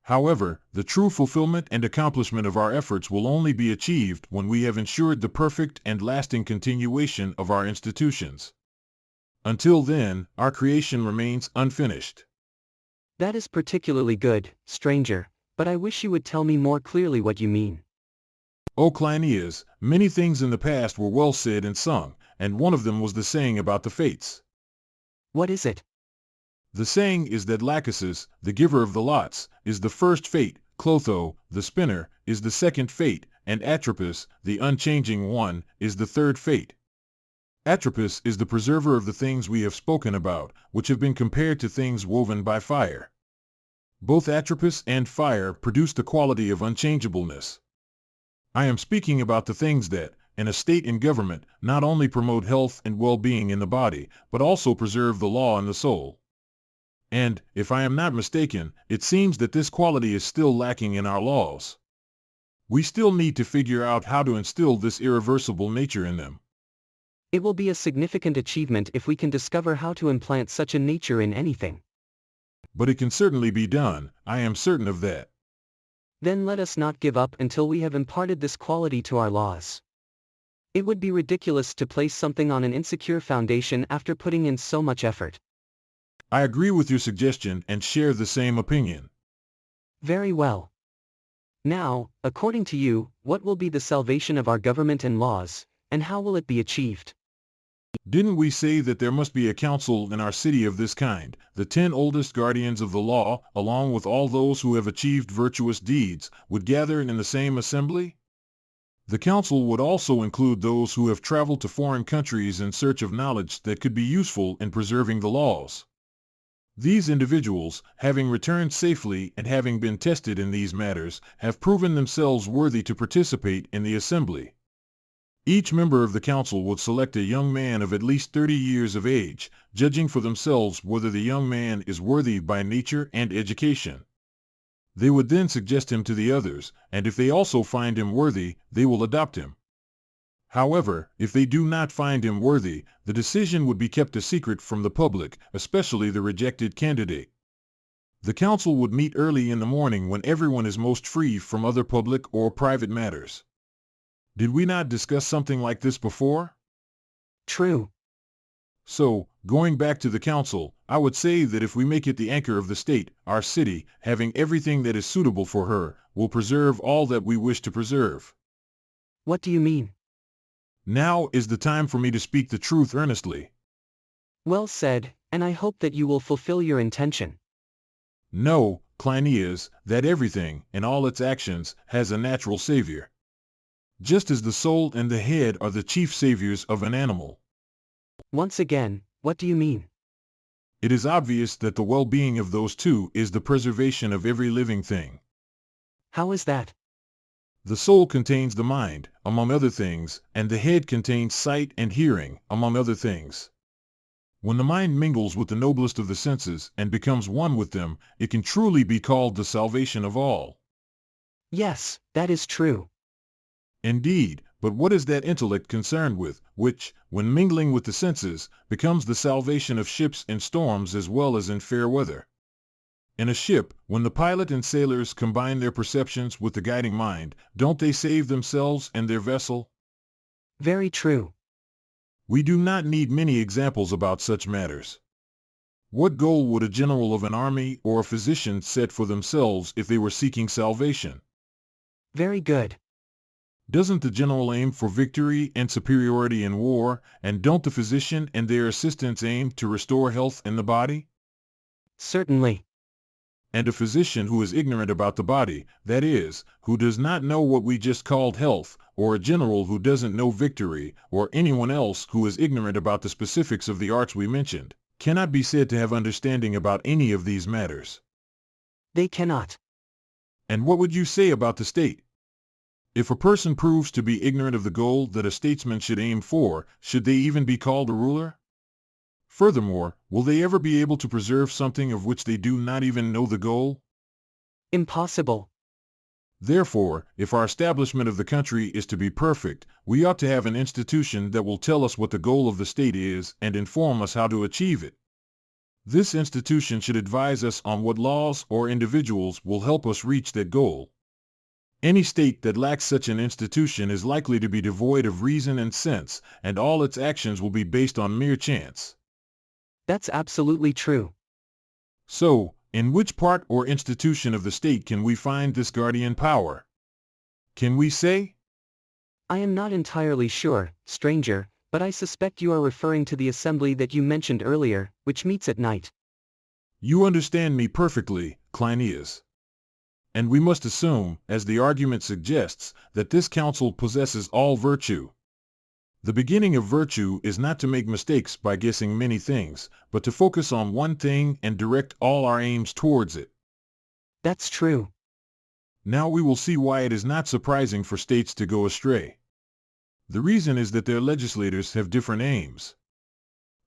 However, the true fulfillment and accomplishment of our efforts will only be achieved when we have ensured the perfect and lasting continuation of our institutions. Until then, our creation remains unfinished. That is particularly good, stranger, but I wish you would tell me more clearly what you mean. O Cleinias, many things in the past were well said and sung, and one of them was the saying about the fates. What is it? The saying is that Lachesis, the giver of the lots, is the first fate, Clotho, the spinner, is the second fate, and Atropos, the unchanging one, is the third fate. Atropos is the preserver of the things we have spoken about, which have been compared to things woven by fire. Both Atropos and fire produce the quality of unchangeableness. I am speaking about the things that, in a state and government, not only promote health and well-being in the body, but also preserve the law in the soul. And, if I am not mistaken, it seems that this quality is still lacking in our laws. We still need to figure out how to instill this irreversible nature in them. It will be a significant achievement if we can discover how to implant such a nature in anything. But it can certainly be done, I am certain of that. Then let us not give up until we have imparted this quality to our laws. It would be ridiculous to place something on an insecure foundation after putting in so much effort. I agree with your suggestion and share the same opinion. Very well. Now, according to you, what will be the salvation of our government and laws, and how will it be achieved? Didn't we say that there must be a council in our city of this kind, the 10 oldest guardians of the law, along with all those who have achieved virtuous deeds, would gather in the same assembly? The council would also include those who have traveled to foreign countries in search of knowledge that could be useful in preserving the laws. These individuals, having returned safely and having been tested in these matters, have proven themselves worthy to participate in the assembly. Each member of the council would select a young man of at least 30 years of age, judging for themselves whether the young man is worthy by nature and education. They would then suggest him to the others, and if they also find him worthy, they will adopt him. However, if they do not find him worthy, the decision would be kept a secret from the public, especially the rejected candidate. The council would meet early in the morning when everyone is most free from other public or private matters. Did we not discuss something like this before? True. So, going back to the council, I would say that if we make it the anchor of the state, our city, having everything that is suitable for her, will preserve all that we wish to preserve. What do you mean? Now is the time for me to speak the truth earnestly. Well said, and I hope that you will fulfill your intention. Know, Cleinias, that everything, in all its actions, has a natural savior. Just as the soul and the head are the chief saviors of an animal. Once again, what do you mean? It is obvious that the well-being of those two is the preservation of every living thing. How is that? The soul contains the mind, among other things, and the head contains sight and hearing, among other things. When the mind mingles with the noblest of the senses and becomes one with them, it can truly be called the salvation of all. Yes, that is true. Indeed, but what is that intellect concerned with, which, when mingling with the senses, becomes the salvation of ships in storms as well as in fair weather? In a ship, when the pilot and sailors combine their perceptions with the guiding mind, don't they save themselves and their vessel? Very true. We do not need many examples about such matters. What goal would a general of an army or a physician set for themselves if they were seeking salvation? Very good. Doesn't the general aim for victory and superiority in war, and don't the physician and their assistants aim to restore health in the body? Certainly. And a physician who is ignorant about the body, that is, who does not know what we just called health, or a general who doesn't know victory, or anyone else who is ignorant about the specifics of the arts we mentioned, cannot be said to have understanding about any of these matters. They cannot. And what would you say about the state? If a person proves to be ignorant of the goal that a statesman should aim for, should they even be called a ruler? Furthermore, will they ever be able to preserve something of which they do not even know the goal? Impossible. Therefore, if our establishment of the country is to be perfect, we ought to have an institution that will tell us what the goal of the state is and inform us how to achieve it. This institution should advise us on what laws or individuals will help us reach that goal. Any state that lacks such an institution is likely to be devoid of reason and sense, and all its actions will be based on mere chance. That's absolutely true. So, in which part or institution of the state can we find this guardian power? Can we say? I am not entirely sure, stranger, but I suspect you are referring to the assembly that you mentioned earlier, which meets at night. You understand me perfectly, Cleinias. And we must assume, as the argument suggests, that this council possesses all virtue. The beginning of virtue is not to make mistakes by guessing many things, but to focus on one thing and direct all our aims towards it. That's true. Now we will see why it is not surprising for states to go astray. The reason is that their legislators have different aims.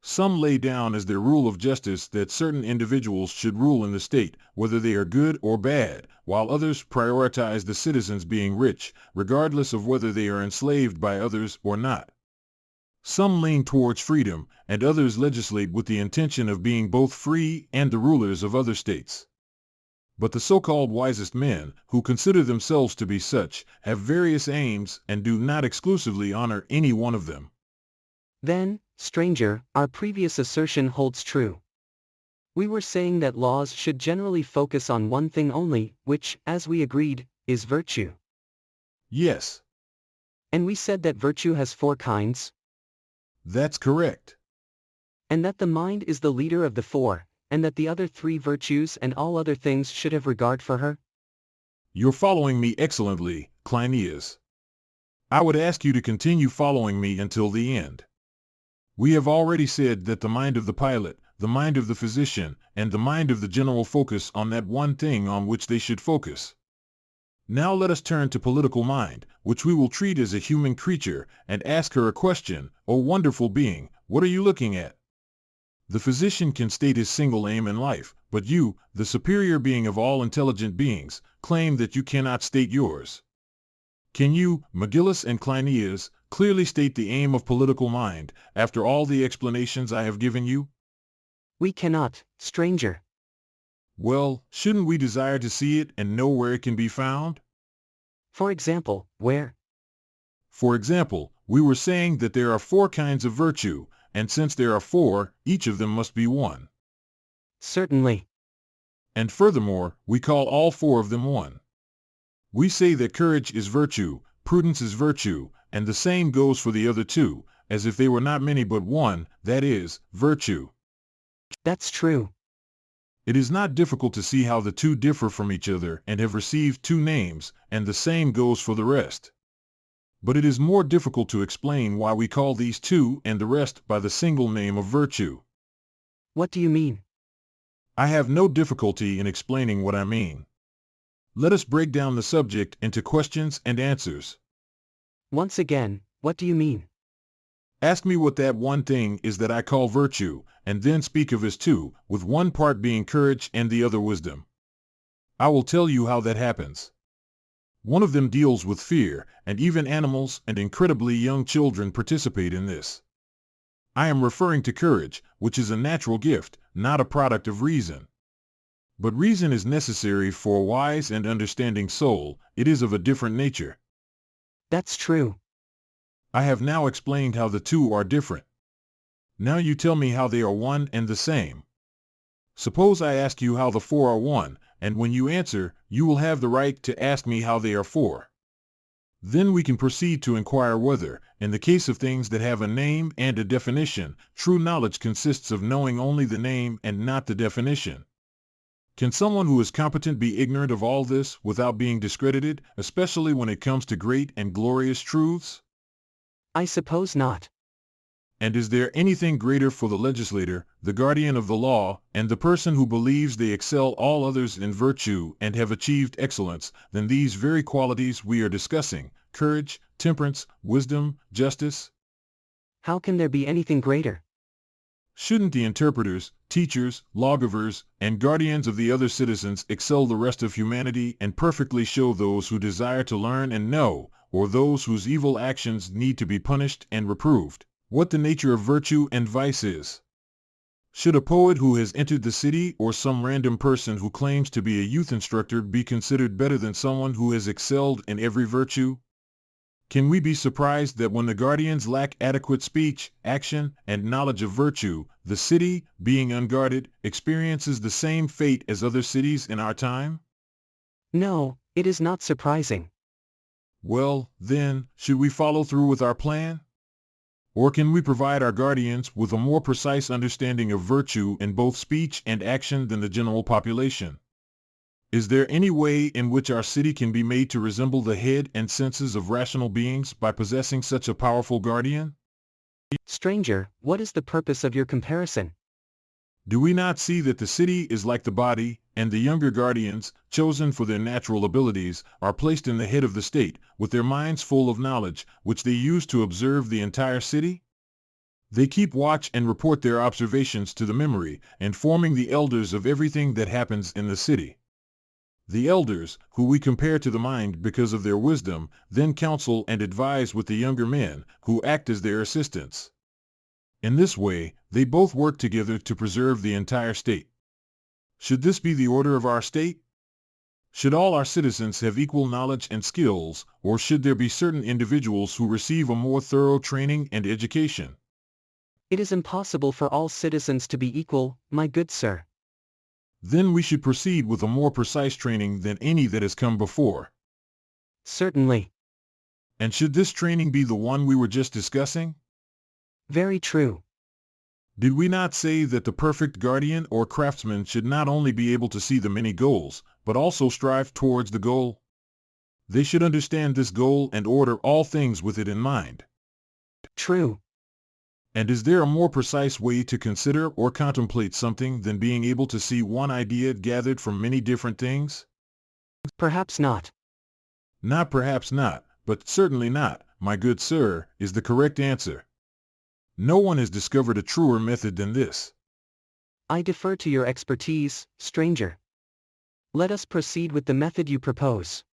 Some lay down as their rule of justice that certain individuals should rule in the state, whether they are good or bad, while others prioritize the citizens being rich, regardless of whether they are enslaved by others or not. Some lean towards freedom, and others legislate with the intention of being both free and the rulers of other states. But the so-called wisest men, who consider themselves to be such, have various aims and do not exclusively honor any one of them. Then, stranger, our previous assertion holds true. We were saying that laws should generally focus on one thing only, which, as we agreed, is virtue. Yes, And we said that virtue has 4 kinds, that's correct. and that the mind is the leader of the 4, and that the other 3 virtues and all other things should have regard for her. You're following me excellently, Cleinias. I would ask you to continue following me until the end. We have already said that the mind of the pilot, the mind of the physician, and the mind of the general focus on that one thing on which they should focus. Now let us turn to political mind, which we will treat as a human creature, and ask her a question. O wonderful being, what are you looking at? The physician can state his single aim in life, but you, the superior being of all intelligent beings, claim that you cannot state yours. Can you, Megillus and Cleinias, clearly state the aim of political mind, after all the explanations I have given you? We cannot, stranger. Well, shouldn't we desire to see it and know where it can be found? For example, where? For example, we were saying that there are 4 kinds of virtue, and since there are 4, each of them must be one. Certainly. And furthermore, we call all 4 of them one. We say that courage is virtue, prudence is virtue, and the same goes for the other 2, as if they were not many but one, that is, virtue. That's true. It is not difficult to see how the 2 differ from each other and have received 2 names, and the same goes for the rest. But it is more difficult to explain why we call these 2 and the rest by the single name of virtue. What do you mean? I have no difficulty in explaining what I mean. Let us break down the subject into questions and answers. Once again, what do you mean? Ask me what that one thing is that I call virtue, and then speak of as 2, with one part being courage and the other wisdom. I will tell you how that happens. One of them deals with fear, and even animals and incredibly young children participate in this. I am referring to courage, which is a natural gift, not a product of reason. But reason is necessary for a wise and understanding soul. It is of a different nature. That's true. I have now explained how the 2 are different. Now you tell me how they are one and the same. Suppose I ask you how the 4 are one, and when you answer, you will have the right to ask me how they are 4. Then we can proceed to inquire whether, in the case of things that have a name and a definition, true knowledge consists of knowing only the name and not the definition. Can someone who is competent be ignorant of all this without being discredited, especially when it comes to great and glorious truths? I suppose not. And is there anything greater for the legislator, the guardian of the law, and the person who believes they excel all others in virtue and have achieved excellence, than these very qualities we are discussing: courage, temperance, wisdom, justice? How can there be anything greater? Shouldn't the interpreters, teachers, lawgivers, and guardians of the other citizens excel the rest of humanity and perfectly show those who desire to learn and know, or those whose evil actions need to be punished and reproved, what the nature of virtue and vice is? Should a poet who has entered the city or some random person who claims to be a youth instructor be considered better than someone who has excelled in every virtue? Can we be surprised that when the guardians lack adequate speech, action, and knowledge of virtue, the city, being unguarded, experiences the same fate as other cities in our time? No, it is not surprising. Well, then, should we follow through with our plan? Or can we provide our guardians with a more precise understanding of virtue in both speech and action than the general population? Is there any way in which our city can be made to resemble the head and senses of rational beings by possessing such a powerful guardian? Stranger, what is the purpose of your comparison? Do we not see that the city is like the body, and the younger guardians, chosen for their natural abilities, are placed in the head of the state, with their minds full of knowledge, which they use to observe the entire city? They keep watch and report their observations to the memory, informing the elders of everything that happens in the city. The elders, who we compare to the mind because of their wisdom, then counsel and advise with the younger men, who act as their assistants. In this way, they both work together to preserve the entire state. Should this be the order of our state? Should all our citizens have equal knowledge and skills, or should there be certain individuals who receive a more thorough training and education? It is impossible for all citizens to be equal, my good sir. Then we should proceed with a more precise training than any that has come before. Certainly. And should this training be the one we were just discussing? Very true. Did we not say that the perfect guardian or craftsman should not only be able to see the many goals, but also strive towards the goal? They should understand this goal and order all things with it in mind. True. And is there a more precise way to consider or contemplate something than being able to see one idea gathered from many different things? Perhaps not. Not perhaps not, but certainly not, my good sir, is the correct answer. No one has discovered a truer method than this. I defer to your expertise, stranger. Let us proceed with the method you propose.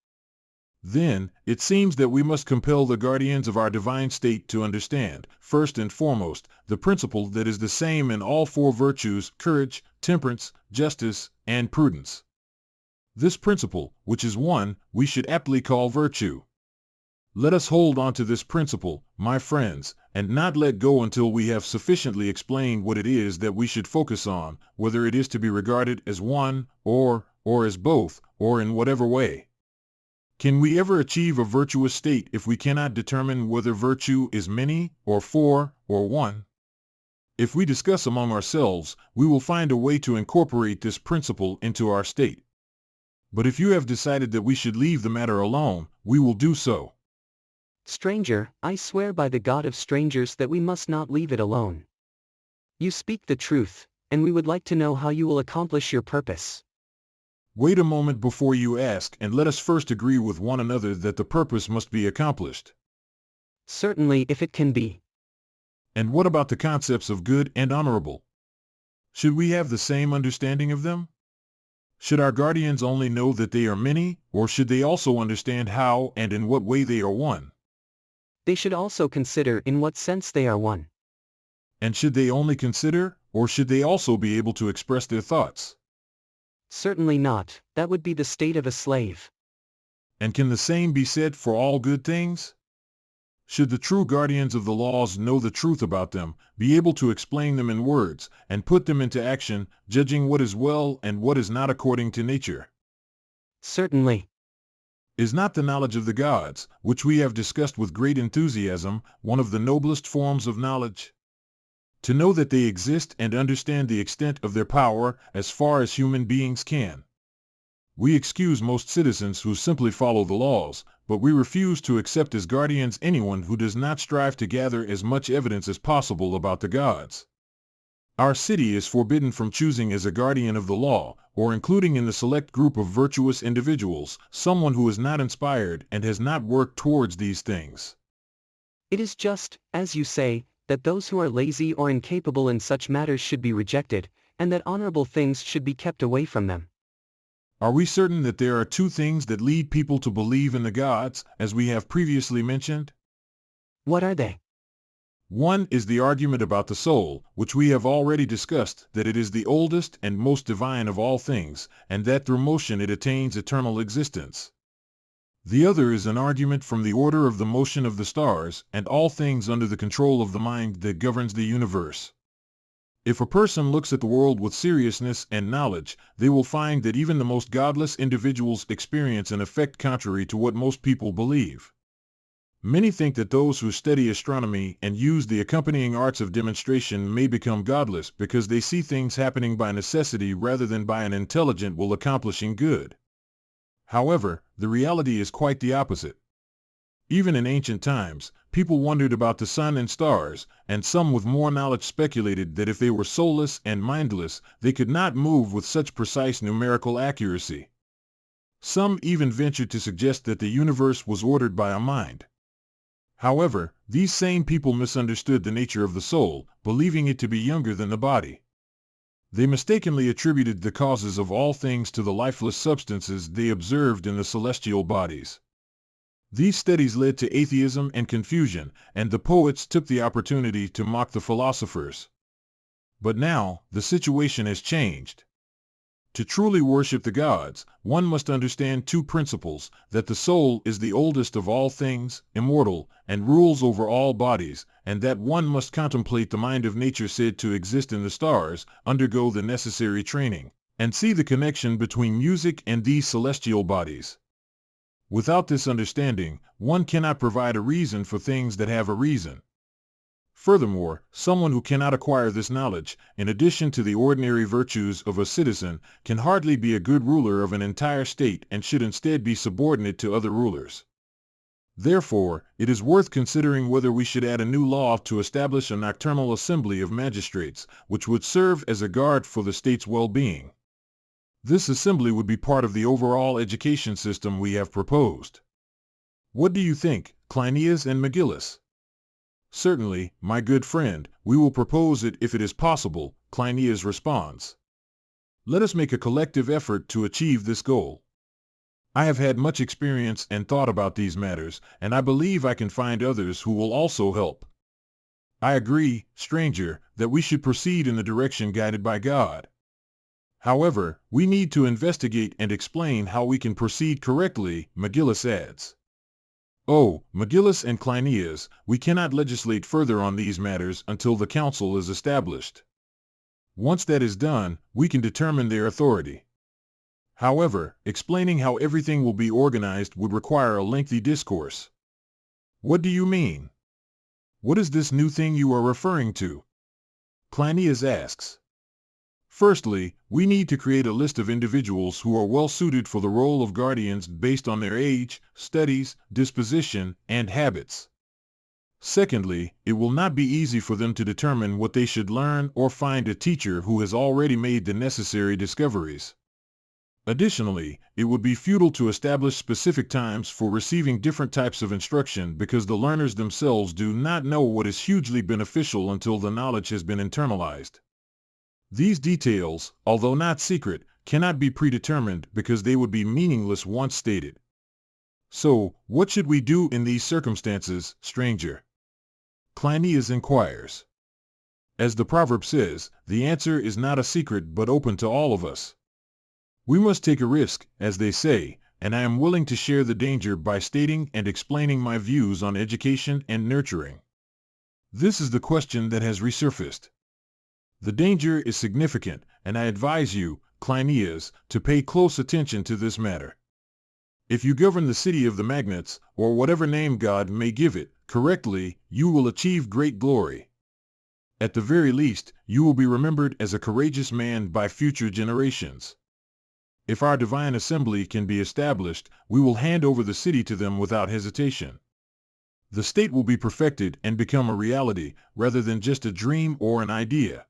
Then, it seems that we must compel the guardians of our divine state to understand, first and foremost, the principle that is the same in all four virtues: courage, temperance, justice, and prudence. This principle, which is one, we should aptly call virtue. Let us hold on to this principle, my friends, and not let go until we have sufficiently explained what it is that we should focus on, whether it is to be regarded as one, or as both, or in whatever way. Can we ever achieve a virtuous state if we cannot determine whether virtue is many, or four, or one? If we discuss among ourselves, we will find a way to incorporate this principle into our state. But if you have decided that we should leave the matter alone, we will do so. Stranger, I swear by the God of strangers that we must not leave it alone. You speak the truth, and we would like to know how you will accomplish your purpose. Wait a moment before you ask, and let us first agree with one another that the purpose must be accomplished. Certainly, if it can be. And what about the concepts of good and honorable? Should we have the same understanding of them? Should our guardians only know that they are many, or should they also understand how and in what way they are one? They should also consider in what sense they are one. And should they only consider, or should they also be able to express their thoughts? Certainly not, that would be the state of a slave. And can the same be said for all good things? Should the true guardians of the laws know the truth about them, be able to explain them in words, and put them into action, judging what is well and what is not according to nature? Certainly. Is not the knowledge of the gods, which we have discussed with great enthusiasm, one of the noblest forms of knowledge? To know that they exist and understand the extent of their power as far as human beings can. We excuse most citizens who simply follow the laws, but we refuse to accept as guardians anyone who does not strive to gather as much evidence as possible about the gods. Our city is forbidden from choosing as a guardian of the law, or including in the select group of virtuous individuals, someone who is not inspired and has not worked towards these things. It is just, as you say, that those who are lazy or incapable in such matters should be rejected, and that honorable things should be kept away from them. Are we certain that there are two things that lead people to believe in the gods, as we have previously mentioned? What are they? One is the argument about the soul, which we have already discussed, that it is the oldest and most divine of all things, and that through motion it attains eternal existence. The other is an argument from the order of the motion of the stars and all things under the control of the mind that governs the universe. If a person looks at the world with seriousness and knowledge, they will find that even the most godless individuals experience an effect contrary to what most people believe. Many think that those who study astronomy and use the accompanying arts of demonstration may become godless because they see things happening by necessity rather than by an intelligent will accomplishing good. However, the reality is quite the opposite. Even in ancient times, people wondered about the sun and stars, and some with more knowledge speculated that if they were soulless and mindless, they could not move with such precise numerical accuracy. Some even ventured to suggest that the universe was ordered by a mind. However, these same people misunderstood the nature of the soul, believing it to be younger than the body. They mistakenly attributed the causes of all things to the lifeless substances they observed in the celestial bodies. These studies led to atheism and confusion, and the poets took the opportunity to mock the philosophers. But now, the situation has changed. To truly worship the gods, one must understand two principles: that the soul is the oldest of all things, immortal, and rules over all bodies, and that one must contemplate the mind of nature said to exist in the stars, undergo the necessary training, and see the connection between music and these celestial bodies. Without this understanding, one cannot provide a reason for things that have a reason. Furthermore, someone who cannot acquire this knowledge, in addition to the ordinary virtues of a citizen, can hardly be a good ruler of an entire state and should instead be subordinate to other rulers. Therefore, it is worth considering whether we should add a new law to establish a nocturnal assembly of magistrates, which would serve as a guard for the state's well-being. This assembly would be part of the overall education system we have proposed. What do you think, Cleinias and Megillus? Certainly, my good friend, we will propose it if it is possible, Cleinias responds. Let us make a collective effort to achieve this goal. I have had much experience and thought about these matters, and I believe I can find others who will also help. I agree, stranger, that we should proceed in the direction guided by God. However, we need to investigate and explain how we can proceed correctly, Megillus adds. Oh, Megillus and Cleinias, we cannot legislate further on these matters until the council is established. Once that is done, we can determine their authority. However, explaining how everything will be organized would require a lengthy discourse. What do you mean? What is this new thing you are referring to? Cleinias asks. Firstly, we need to create a list of individuals who are well suited for the role of guardians based on their age, studies, disposition, and habits. Secondly, it will not be easy for them to determine what they should learn or find a teacher who has already made the necessary discoveries. Additionally, it would be futile to establish specific times for receiving different types of instruction because the learners themselves do not know what is hugely beneficial until the knowledge has been internalized. These details, although not secret, cannot be predetermined because they would be meaningless once stated. So, what should we do in these circumstances, stranger? Cleinias inquires. As the proverb says, the answer is not a secret but open to all of us. We must take a risk, as they say, and I am willing to share the danger by stating and explaining my views on education and nurturing. This is the question that has resurfaced. The danger is significant, and I advise you, Cleinias, to pay close attention to this matter. If you govern the city of the magnates, or whatever name God may give it, correctly, you will achieve great glory. At the very least, you will be remembered as a courageous man by future generations. If our divine assembly can be established, we will hand over the city to them without hesitation. The state will be perfected and become a reality, rather than just a dream or an idea.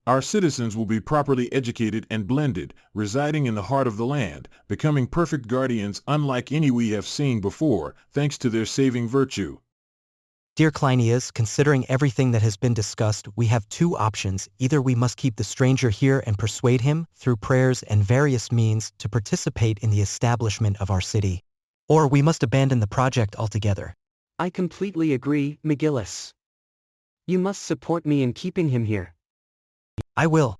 Our citizens will be properly educated and blended, residing in the heart of the land, becoming perfect guardians unlike any we have seen before, thanks to their saving virtue. Dear Cleinias, considering everything that has been discussed, we have two options. Either we must keep the stranger here and persuade him, through prayers and various means, to participate in the establishment of our city. Or we must abandon the project altogether. I completely agree, Megillus. You must support me in keeping him here. I will.